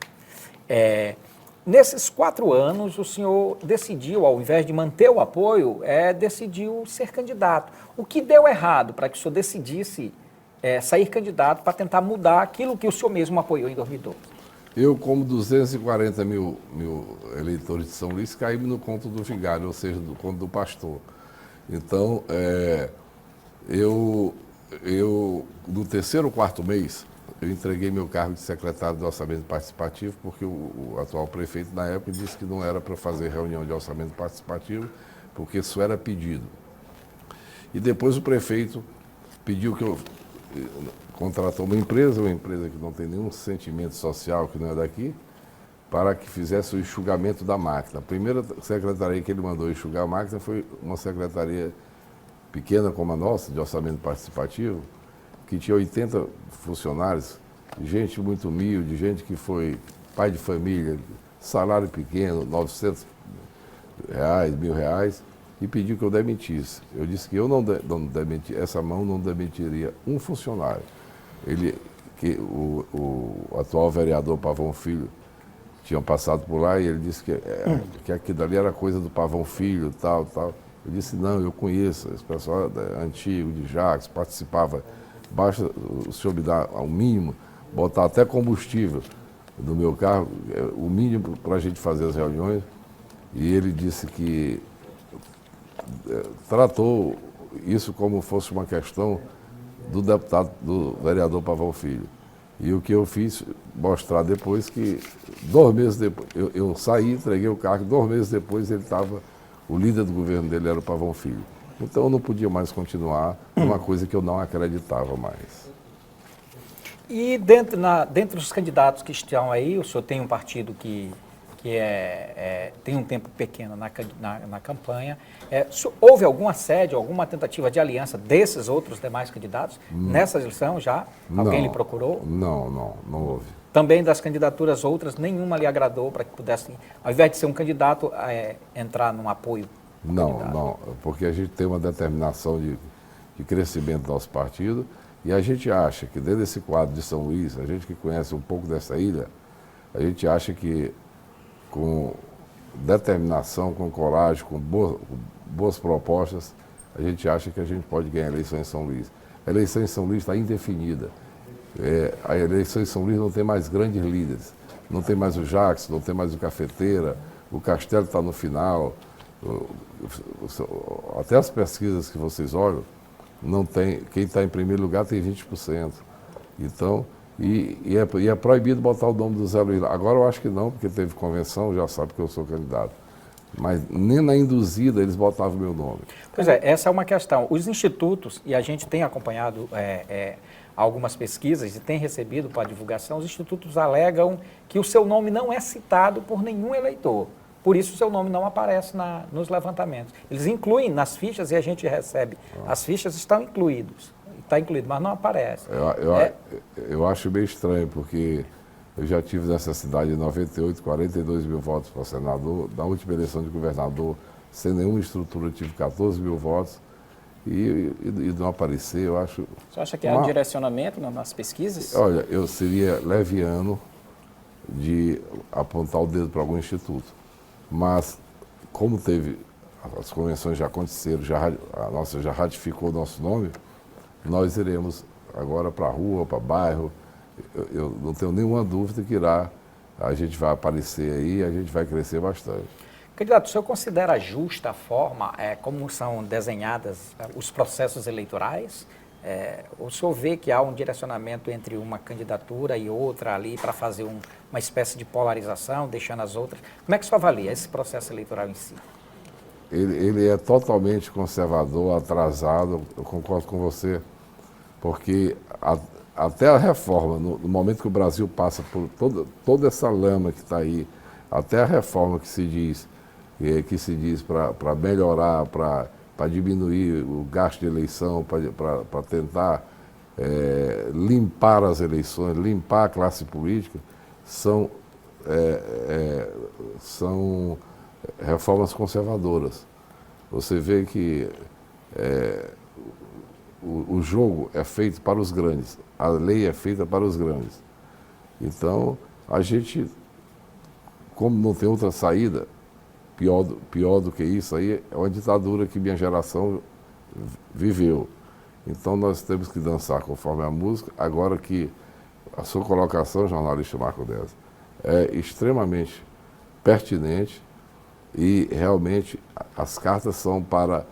Nesses 4 anos, o senhor decidiu, ao invés de manter o apoio, decidiu ser candidato. O que deu errado para que o senhor decidisse sair candidato para tentar mudar aquilo que o senhor mesmo apoiou em 2012? Eu, como 240 mil eleitores de São Luís, caí no conto do vigário, ou seja, do conto do pastor. Então, eu no 3º ou 4º mês, eu entreguei meu cargo de secretário de orçamento participativo, porque o atual prefeito, na época, disse que não era para fazer reunião de orçamento participativo, porque isso era pedido. E depois o prefeito pediu que eu contratou uma empresa que não tem nenhum sentimento social, que não é daqui, para que fizesse o enxugamento da máquina. A primeira secretaria que ele mandou enxugar a máquina foi uma secretaria pequena como a nossa, de orçamento participativo, que tinha 80 funcionários, gente muito humilde, gente que foi pai de família, salário pequeno, R$900, R$1.000, e pediu que eu demitisse. Eu disse que eu não demiti, essa mão não demitiria um funcionário. O atual vereador Pavão Filho tinha passado por lá e ele disse que aquilo dali era coisa do Pavão Filho, tal. Eu disse, não, eu conheço, esse pessoal antigo, de Jacques, participava. Basta o senhor me dar ao mínimo, botar até combustível no meu carro, o mínimo para a gente fazer as reuniões. E ele disse que tratou isso como fosse uma questão do vereador Pavão Filho. E o que eu fiz, mostrar depois que 2 meses depois, eu saí, entreguei o carro, 2 meses depois o líder do governo dele era o Pavão Filho. Então eu não podia mais continuar numa coisa que eu não acreditava mais. E dentre os candidatos que estão aí, o senhor tem um partido que que tem um tempo pequeno na campanha. Houve algum assédio, alguma tentativa de aliança desses outros demais candidatos nessa eleição já? Alguém lhe procurou? Não houve. Também das candidaturas outras, nenhuma lhe agradou para que pudesse, ao invés de ser um candidato, entrar num apoio? Não, porque a gente tem uma determinação de crescimento do nosso partido e a gente acha que dentro desse quadro de São Luís, a gente que conhece um pouco dessa ilha, a gente acha que com determinação, com coragem, com boas propostas, a gente acha que a gente pode ganhar a eleição em São Luís. A eleição em São Luís está indefinida. A eleição em São Luís não tem mais grandes líderes. Não tem mais o Jackson, não tem mais o Cafeteira, o Castelo está no final. Até as pesquisas que vocês olham, não tem, quem está em primeiro lugar tem 20%. Então, e é proibido botar o nome do Zé Luiz lá. Agora eu acho que não, porque teve convenção, já sabe que eu sou candidato. Mas nem na induzida eles botavam o meu nome. Pois é, essa é uma questão. Os institutos, e a gente tem acompanhado algumas pesquisas e tem recebido para divulgação, os institutos alegam que o seu nome não é citado por nenhum eleitor. Por isso o seu nome não aparece nos levantamentos. Eles incluem nas fichas e a gente recebe. As fichas estão incluídas. Está incluído, mas não aparece. Eu acho meio estranho, porque eu já tive nessa cidade em 98, 42 mil votos para senador. Na última eleição de governador, sem nenhuma estrutura, eu tive 14 mil votos. E não aparecer, eu acho... Você acha que há um direcionamento nas pesquisas? Olha, eu seria leviano de apontar o dedo para algum instituto. Mas, como as convenções já aconteceram, a nossa já ratificou o nosso nome, nós iremos agora para a rua, para bairro. Eu não tenho nenhuma dúvida que a gente vai aparecer aí e a gente vai crescer bastante. Candidato, o senhor considera justa a forma como são desenhadas os processos eleitorais? O senhor vê que há um direcionamento entre uma candidatura e outra ali para fazer uma espécie de polarização, deixando as outras? Como é que o senhor avalia esse processo eleitoral em si? Ele é totalmente conservador, atrasado, eu concordo com você, porque até a reforma, no momento que o Brasil passa por toda essa lama que está aí, até a reforma que se diz para melhorar, para diminuir o gasto de eleição, para tentar limpar as eleições, limpar a classe política, são reformas conservadoras. Você vê que o jogo é feito para os grandes, a lei é feita para os grandes. Então, a gente, como não tem outra saída, pior do que isso aí, é uma ditadura que minha geração viveu. Então, nós temos que dançar conforme a música. Agora que a sua colocação, jornalista Marco Dez, é extremamente pertinente e realmente as cartas são para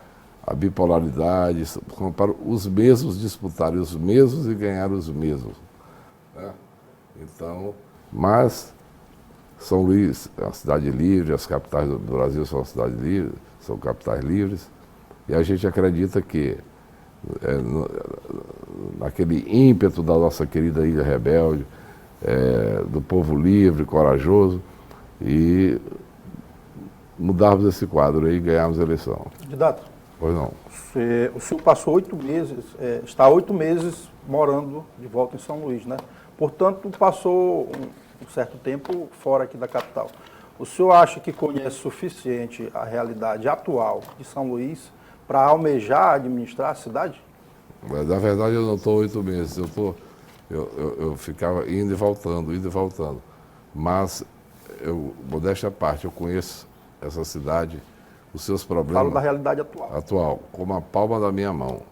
a bipolaridade, são para os mesmos disputarem os mesmos e ganhar os mesmos. Né? Então, mas São Luís é uma cidade livre, as capitais do Brasil são cidades livres, são capitais livres, e a gente acredita que naquele ímpeto da nossa querida Ilha Rebelde, do povo livre, corajoso, e mudarmos esse quadro aí e ganharmos a eleição. Candidato, Pois não. o senhor passou 8 meses, está 8 meses morando de volta em São Luís, né? Portanto, passou um certo tempo fora aqui da capital. O senhor acha que conhece suficiente a realidade atual de São Luís para almejar administrar a cidade? Na verdade, eu não estou 8 meses, eu ficava indo e voltando. Mas, modéstia à parte, eu conheço essa cidade, os seus problemas... Falo da realidade atual. Atual, como a palma da minha mão.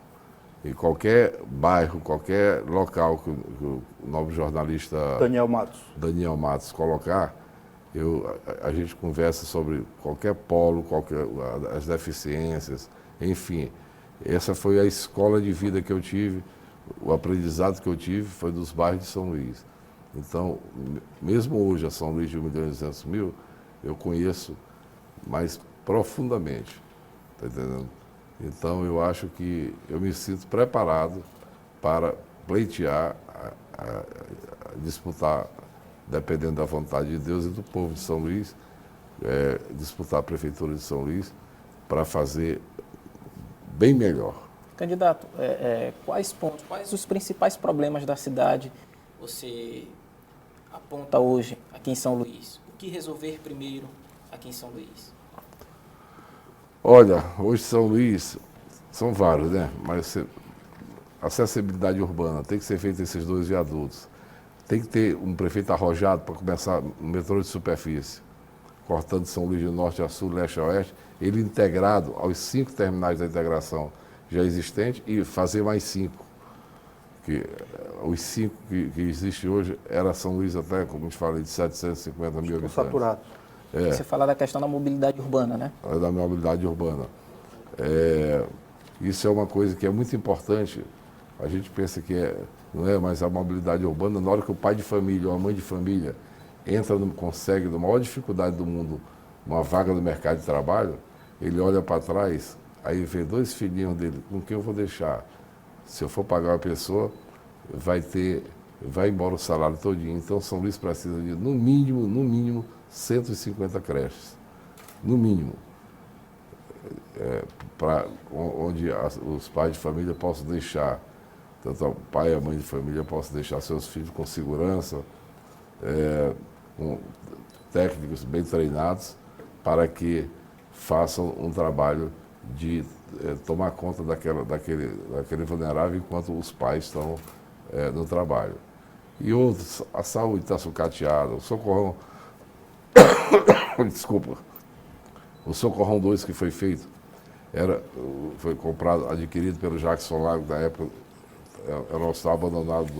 E qualquer bairro, qualquer local que o novo jornalista Daniel Matos colocar, a gente conversa sobre qualquer polo, as deficiências, enfim. Essa foi a escola de vida que eu tive, o aprendizado que eu tive foi dos bairros de São Luís. Então, mesmo hoje, a São Luís de 1.200.000, eu conheço mais profundamente, está entendendo? Então, eu acho que eu me sinto preparado para pleitear, disputar, dependendo da vontade de Deus e do povo de São Luís, disputar a Prefeitura de São Luís para fazer bem melhor. Candidato, quais os principais problemas da cidade você aponta hoje aqui em São Luís? O que resolver primeiro aqui em São Luís? Olha, hoje São Luís, são vários, né? Mas acessibilidade urbana, tem que ser feito esses 2 viadutos. Tem que ter um prefeito arrojado para começar um metrô de superfície, cortando São Luís de norte a sul, leste a oeste, ele integrado aos 5 terminais da integração já existentes e fazer mais 5. Os 5 que existem hoje era São Luís até, como eu te falei, de 750 mil habitantes. Saturados. Você fala da questão da mobilidade urbana, né? Da mobilidade urbana. Isso é uma coisa que é muito importante. A gente pensa que não é, mas a mobilidade urbana, na hora que o pai de família ou a mãe de família consegue, na maior dificuldade do mundo, uma vaga no mercado de trabalho, ele olha para trás, aí vê 2 filhinhos dele, com quem eu vou deixar? Se eu for pagar uma pessoa, vai embora o salário todinho. Então, São Luís precisa de, no mínimo, 150 creches. No mínimo. Onde os pais de família possam deixar, tanto o pai e a mãe de família possam deixar seus filhos com segurança, com técnicos bem treinados, para que façam um trabalho de tomar conta daquele vulnerável enquanto os pais estão no trabalho. E outros, a saúde está sucateada, o Socorrão, desculpa, o Socorrão 2 que foi feito, foi comprado, adquirido pelo Jackson Lago, na época, era um hospital abandonado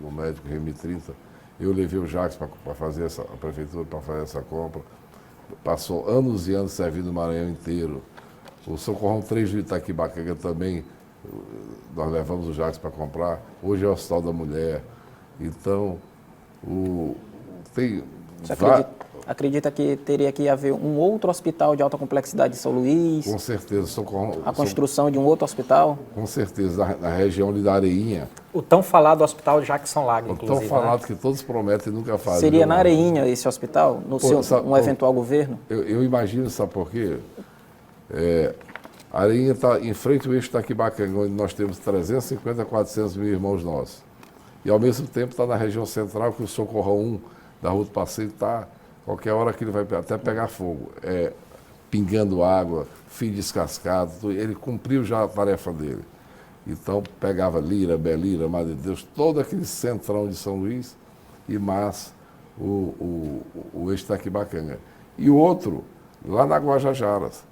no médico Remy 30. Eu levei o Jackson para fazer a prefeitura para fazer essa compra. Passou anos e anos servindo o Maranhão inteiro. O Socorrão 3 de Itaquibacanga também, nós levamos o Jackson para comprar. Hoje é o Hospital da Mulher. Então, Você acredita que teria que haver um outro hospital de alta complexidade em São Luís? Com certeza. A construção de um outro hospital? Com certeza, na região ali da Areinha. O tão falado Hospital Jackson Lago, inclusive. O tão falado, né? Que todos prometem e nunca fazem. Seria na Areinha esse hospital, um eventual governo? Eu imagino, sabe por quê? A Areinha está em frente ao eixo Itaquibacanga, onde nós temos 350 a 400 mil irmãos nossos. E, ao mesmo tempo, está na região central, que o Socorrão 1 da Rua do Passeio está, qualquer hora que ele vai até pegar fogo, pingando água, fio descascado, ele cumpriu já a tarefa dele. Então, pegava Lira, Belira, Madre de Deus, todo aquele centrão de São Luís e mais o eixo Itaquibacanga. E o outro, lá na Guajajaras,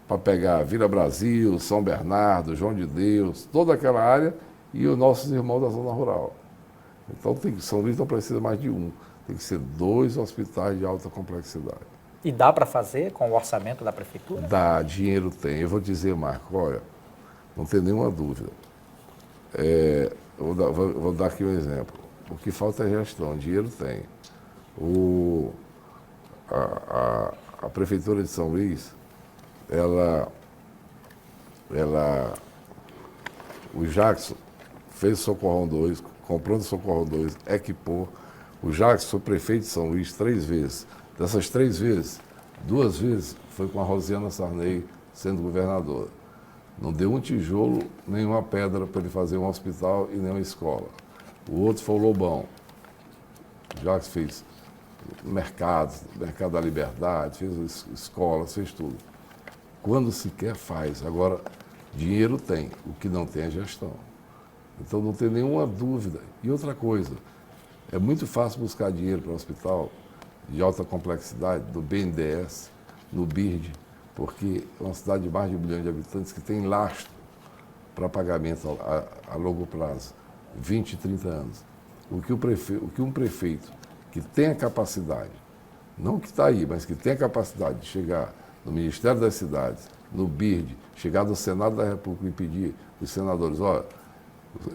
para pegar Vila Brasil, São Bernardo, João de Deus, toda aquela área e os nossos irmãos da zona rural. Então, São Luís não precisa mais de um, tem que ser 2 hospitais de alta complexidade. E dá para fazer com o orçamento da prefeitura? Dá, dinheiro tem. Eu vou dizer, Marco, olha, não tem nenhuma dúvida. Vou dar aqui um exemplo. O que falta é gestão, dinheiro tem. A Prefeitura de São Luís, o Jackson fez o Socorrão 2, comprando o Socorrão 2, equipou. O Jackson foi prefeito de São Luís 3 vezes. Dessas 3 vezes, 2 vezes foi com a Rosiana Sarney sendo governadora. Não deu um tijolo, nem uma pedra para ele fazer um hospital e nem uma escola. O outro foi o Lobão. O Jackson fez mercado da Liberdade, fez escolas, fez tudo. Quando se quer, faz. Agora, dinheiro tem, o que não tem é gestão. Então não tem nenhuma dúvida. E outra coisa, é muito fácil buscar dinheiro para o hospital de alta complexidade, do BNDES, no BIRD, porque é uma cidade de mais de 1 milhão de habitantes que tem lastro para pagamento a longo prazo, 20, 30 anos. O que um prefeito que tem a capacidade, não que está aí, mas que tem a capacidade de chegar no Ministério das Cidades, no BIRD, chegar no Senado da República e pedir os senadores, olha,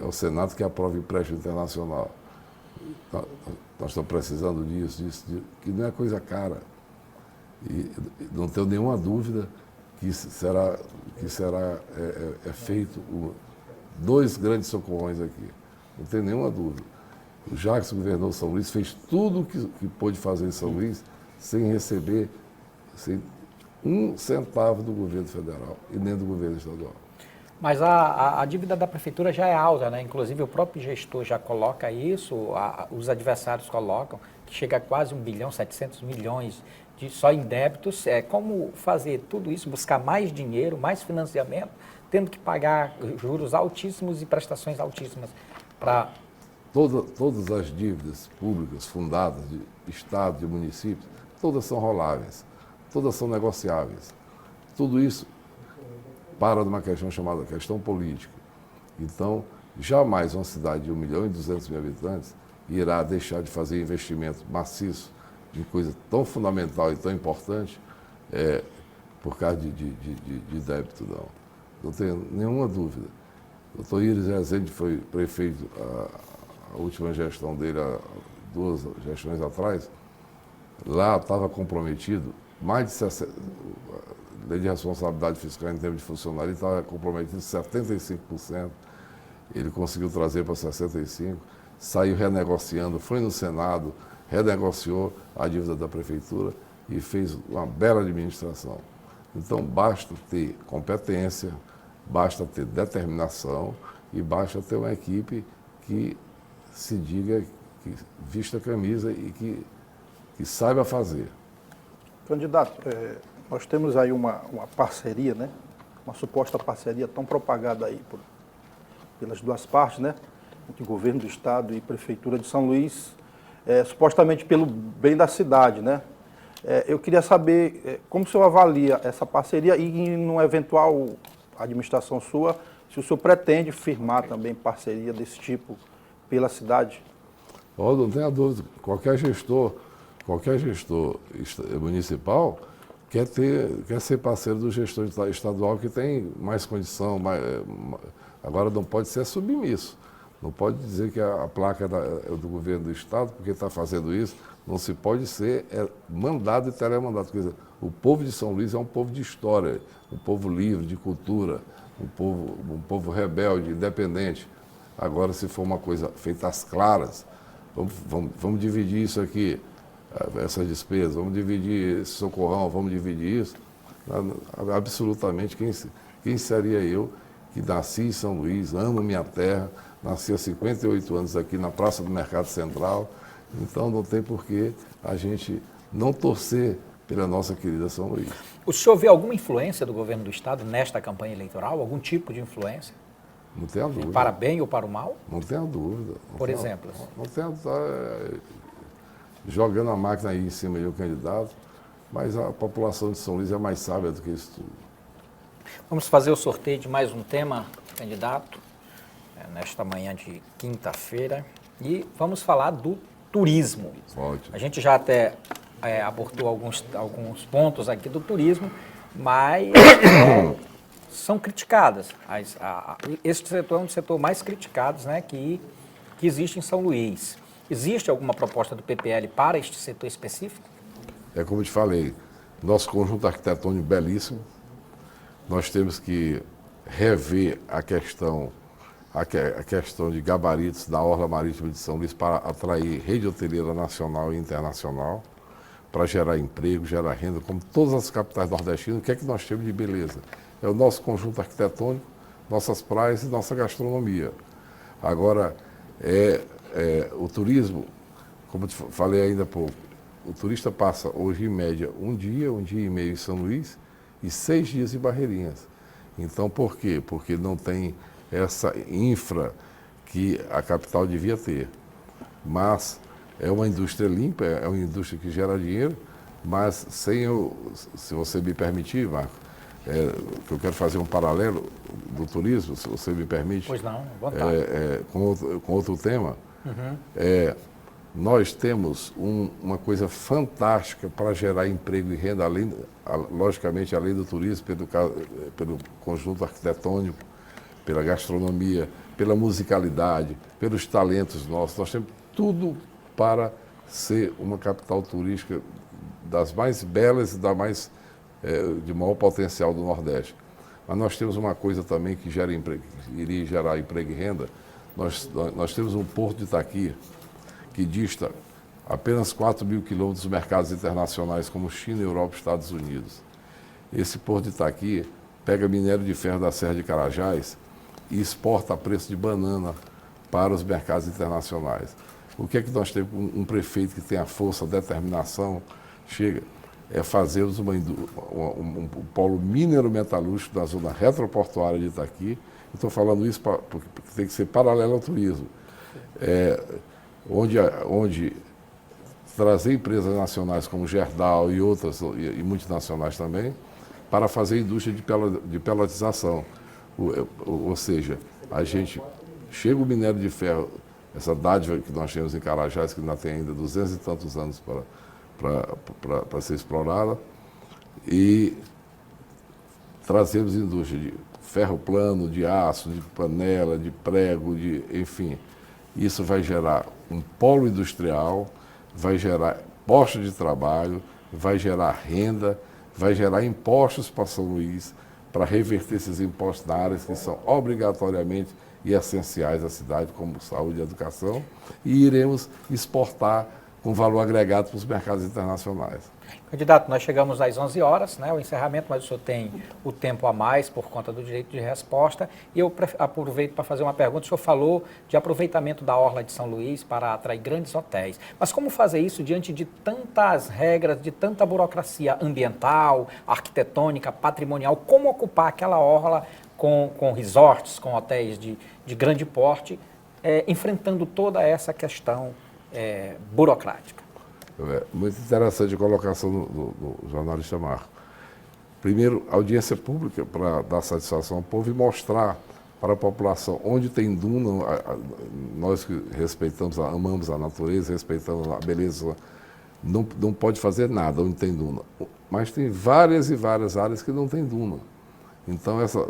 é o Senado que aprova o empréstimo internacional. Nós estamos precisando disso, que não é coisa cara. E não tenho nenhuma dúvida que será feito 2 grandes socorrões aqui. Não tenho nenhuma dúvida. O Jackson governou São Luís, fez tudo o que pôde fazer em São Luís sem receber um centavo do governo federal e nem do governo estadual. Mas a dívida da prefeitura já é alta, né? Inclusive o próprio gestor já coloca isso, os adversários colocam, que chega a quase 1 bilhão, 700 milhões só em débitos. Como fazer tudo isso, buscar mais dinheiro, mais financiamento, tendo que pagar juros altíssimos e prestações altíssimas para... Todas as dívidas públicas fundadas de Estado, de municípios, todas são roláveis, todas são negociáveis. Tudo isso para numa questão chamada questão política. Então, jamais uma cidade de 1.200.000 habitantes irá deixar de fazer investimento maciço em coisa tão fundamental e tão importante por causa de débito, não. Não tenho nenhuma dúvida. O Dr. Iris Rezende foi prefeito, a última gestão dele, há 2 gestões atrás, lá estava comprometido, mais de 60, lei de responsabilidade fiscal em termos de funcionário, estava comprometido 75%, ele conseguiu trazer para 65%, saiu renegociando, foi no Senado, renegociou a dívida da prefeitura e fez uma bela administração. Então, basta ter competência, basta ter determinação e basta ter uma equipe que se diga, que vista a camisa e que saiba fazer. Candidato, nós temos aí uma parceria, né? Uma suposta parceria tão propagada aí pelas duas partes, né? Entre o governo do estado e prefeitura de São Luís, supostamente pelo bem da cidade, né? Eu queria saber como o senhor avalia essa parceria e, numa eventual administração sua, se o senhor pretende firmar também parceria desse tipo pela cidade. Não tenha dúvida, qualquer gestor municipal quer ser parceiro do gestor estadual que tem mais condição, agora não pode ser submisso. Não pode dizer que a placa é do governo do estado, porque está fazendo isso. Não se pode ser mandado e telemandado. Quer dizer, o povo de São Luís é um povo de história, um povo livre, de cultura, um povo rebelde, independente. Agora, se for uma coisa feita às claras, vamos dividir isso aqui, essas despesas, vamos dividir esse socorrão, vamos dividir isso. Absolutamente, quem seria eu que nasci em São Luís, amo minha terra, nasci há 58 anos aqui na Praça do Mercado Central, então não tem por que a gente não torcer pela nossa querida São Luís. O senhor vê alguma influência do governo do estado nesta campanha eleitoral? Algum tipo de influência? Não tenha dúvida. Para bem ou para o mal? Não tenha dúvida. Por exemplo? Não tenha jogando a máquina aí em cima de um candidato, mas a população de São Luís é mais sábia do que isso tudo. Vamos fazer o sorteio de mais um tema, candidato, nesta manhã de quinta-feira, e vamos falar do turismo. Ótimo. A gente já até abordou alguns pontos aqui do turismo, mas são criticadas. Esse setor é um dos setores mais criticados, né, que existe em São Luís. Existe alguma proposta do PPL para este setor específico? Como eu te falei, nosso conjunto arquitetônico belíssimo, nós temos que rever a questão de gabaritos da Orla Marítima de São Luís para atrair rede hoteleira nacional e internacional, para gerar emprego, gerar renda, como todas as capitais nordestinas. O que é que nós temos de beleza? É o nosso conjunto arquitetônico, nossas praias e nossa gastronomia. Agora, o turismo, como eu te falei ainda há pouco, o turista passa hoje em média um dia e meio em São Luís e 6 dias em Barreirinhas. Então, por quê? Porque não tem essa infra que a capital devia ter. Mas é uma indústria limpa, é uma indústria que gera dinheiro, mas se você me permitir, Marco, que eu quero fazer um paralelo do turismo, se você me permite. Pois não, vontade. Com outro tema. Uhum. Nós temos uma coisa fantástica para gerar emprego e renda, logicamente, além do turismo, pelo conjunto arquitetônico, pela gastronomia, pela musicalidade, pelos talentos nossos. Nós temos tudo para ser uma capital turística das mais belas e de maior potencial do Nordeste. Mas nós temos uma coisa também que iria gerar emprego e renda. Nós temos um porto de Itaqui, que dista apenas 4 mil quilômetros dos mercados internacionais como China, Europa e Estados Unidos. Esse porto de Itaqui pega minério de ferro da Serra de Carajás e exporta a preço de banana para os mercados internacionais. O que é que nós temos? Um prefeito que tem a força, a determinação, chega, é fazermos um polo minero-metalúrgico na zona retroportuária de Itaqui. Estou falando isso porque tem que ser paralelo ao turismo. Onde trazer empresas nacionais como Gerdau e outras, e multinacionais também, para fazer indústria de pelotização. Ou seja, a gente chega o minério de ferro, essa dádiva que nós temos em Carajás, que ainda tem ainda 200 e tantos anos para ser explorada, e trazemos indústria de ferro plano, de aço, de panela, de prego, enfim. Isso vai gerar um polo industrial, vai gerar postos de trabalho, vai gerar renda, vai gerar impostos para São Luís, para reverter esses impostos na áreas que são obrigatoriamente e essenciais à cidade, como saúde e educação, e iremos exportar com valor agregado para os mercados internacionais. Candidato, nós chegamos às 11 horas, né, o encerramento, mas o senhor tem o tempo a mais por conta do direito de resposta. E eu aproveito para fazer uma pergunta. O senhor falou de aproveitamento da orla de São Luís para atrair grandes hotéis. Mas como fazer isso diante de tantas regras, de tanta burocracia ambiental, arquitetônica, patrimonial? Como ocupar aquela orla com resorts, com hotéis de grande porte, enfrentando toda essa questão burocrática? Muito interessante a colocação do jornalista Marco. Primeiro, audiência pública para dar satisfação ao povo e mostrar para a população onde tem duna. Nós que respeitamos, amamos a natureza, respeitamos a beleza, não pode fazer nada onde tem duna. Mas tem várias e várias áreas que não tem duna. Então, essas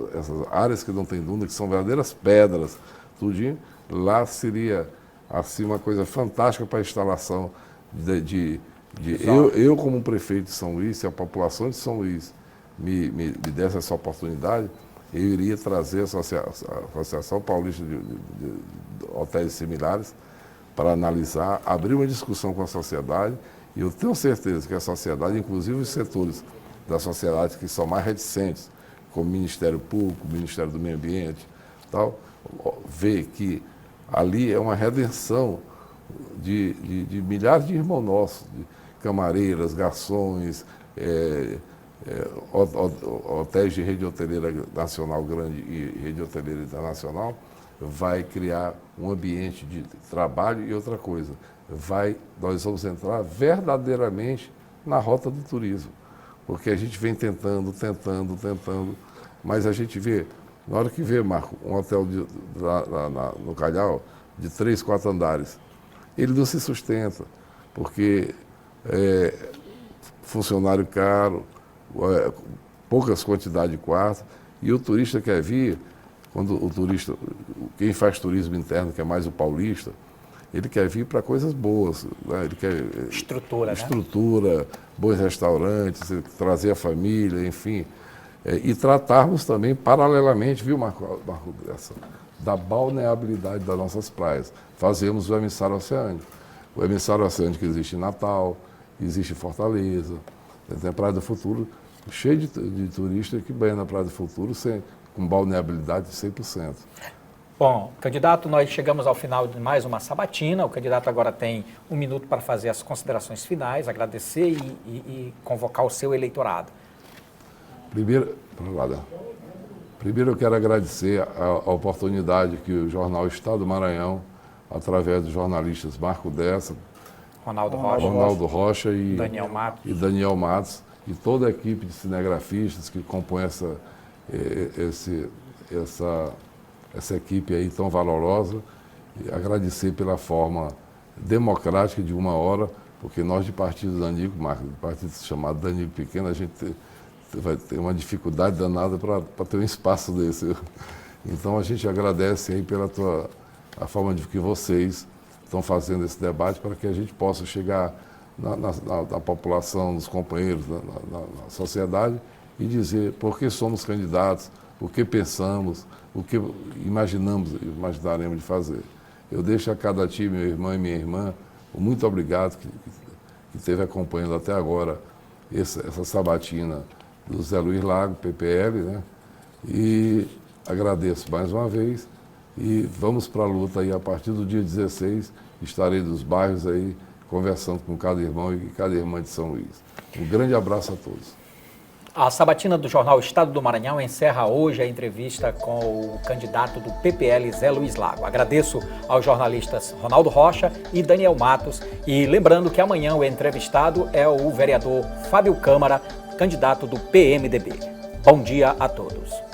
áreas que não tem duna, que são verdadeiras pedras, tudinho, lá seria assim uma coisa fantástica para a instalação eu como prefeito de São Luís, se a população de São Luís me desse essa oportunidade, eu iria trazer a Associação Paulista de Hotéis Similares para analisar, abrir uma discussão com a sociedade, e eu tenho certeza que a sociedade, inclusive os setores da sociedade que são mais reticentes, como o Ministério Público, o Ministério do Meio Ambiente, tal, vê que ali é uma redenção de milhares de irmãos nossos, de camareiras, garçons, hotéis de rede hoteleira nacional grande e rede hoteleira internacional, vai criar um ambiente de trabalho e outra coisa. Nós vamos entrar verdadeiramente na rota do turismo, porque a gente vem tentando, mas a gente vê, na hora que vê, Marco, um hotel no Calhau de 3, 4 andares, ele não se sustenta, porque funcionário caro, poucas quantidades de quartos, e o turista quer vir, quando o turista, quem faz turismo interno, que é mais o paulista, ele quer vir para coisas boas, né? Ele quer estrutura, bons restaurantes, trazer a família, enfim, e tratarmos também paralelamente, viu, Marco, da balneabilidade das nossas praias. Fazemos o emissário oceânico. O emissário oceânico existe em Natal, existe em Fortaleza, tem a Praia do Futuro, cheio de turistas que banham na Praia do Futuro com balneabilidade de 100%. Bom, candidato, nós chegamos ao final de mais uma sabatina. O candidato agora tem 1 minuto para fazer as considerações finais, agradecer e convocar o seu eleitorado. Primeiro eu quero agradecer a oportunidade que o jornal Estado do Maranhão, através dos jornalistas Marco Dessa, Ronaldo Rocha e Daniel Matos, e toda a equipe de cinegrafistas que compõe essa equipe aí tão valorosa, e agradecer pela forma democrática de 1 hora, porque nós de partido Danico, Marco, de partido chamado Danico Pequeno, a gente vai ter uma dificuldade danada para ter um espaço desse. Então a gente agradece aí pela a forma de que vocês estão fazendo esse debate para que a gente possa chegar na população, nos companheiros, na sociedade e dizer por que somos candidatos, o que pensamos, o que imaginaremos de fazer. Eu deixo a cada time, meu irmão e minha irmã, Muito obrigado que esteve acompanhando até agora essa sabatina do Zé Luiz Lago, PPL, né? E agradeço mais uma vez e vamos para a luta aí a partir do dia 16, estarei nos bairros aí conversando com cada irmão e cada irmã de São Luís. Um grande abraço a todos. A sabatina do jornal Estado do Maranhão encerra hoje a entrevista com o candidato do PPL, Zé Luiz Lago. Agradeço aos jornalistas Ronaldo Rocha e Daniel Matos e lembrando que amanhã o entrevistado é o vereador Fábio Câmara, candidato do PMDB. Bom dia a todos.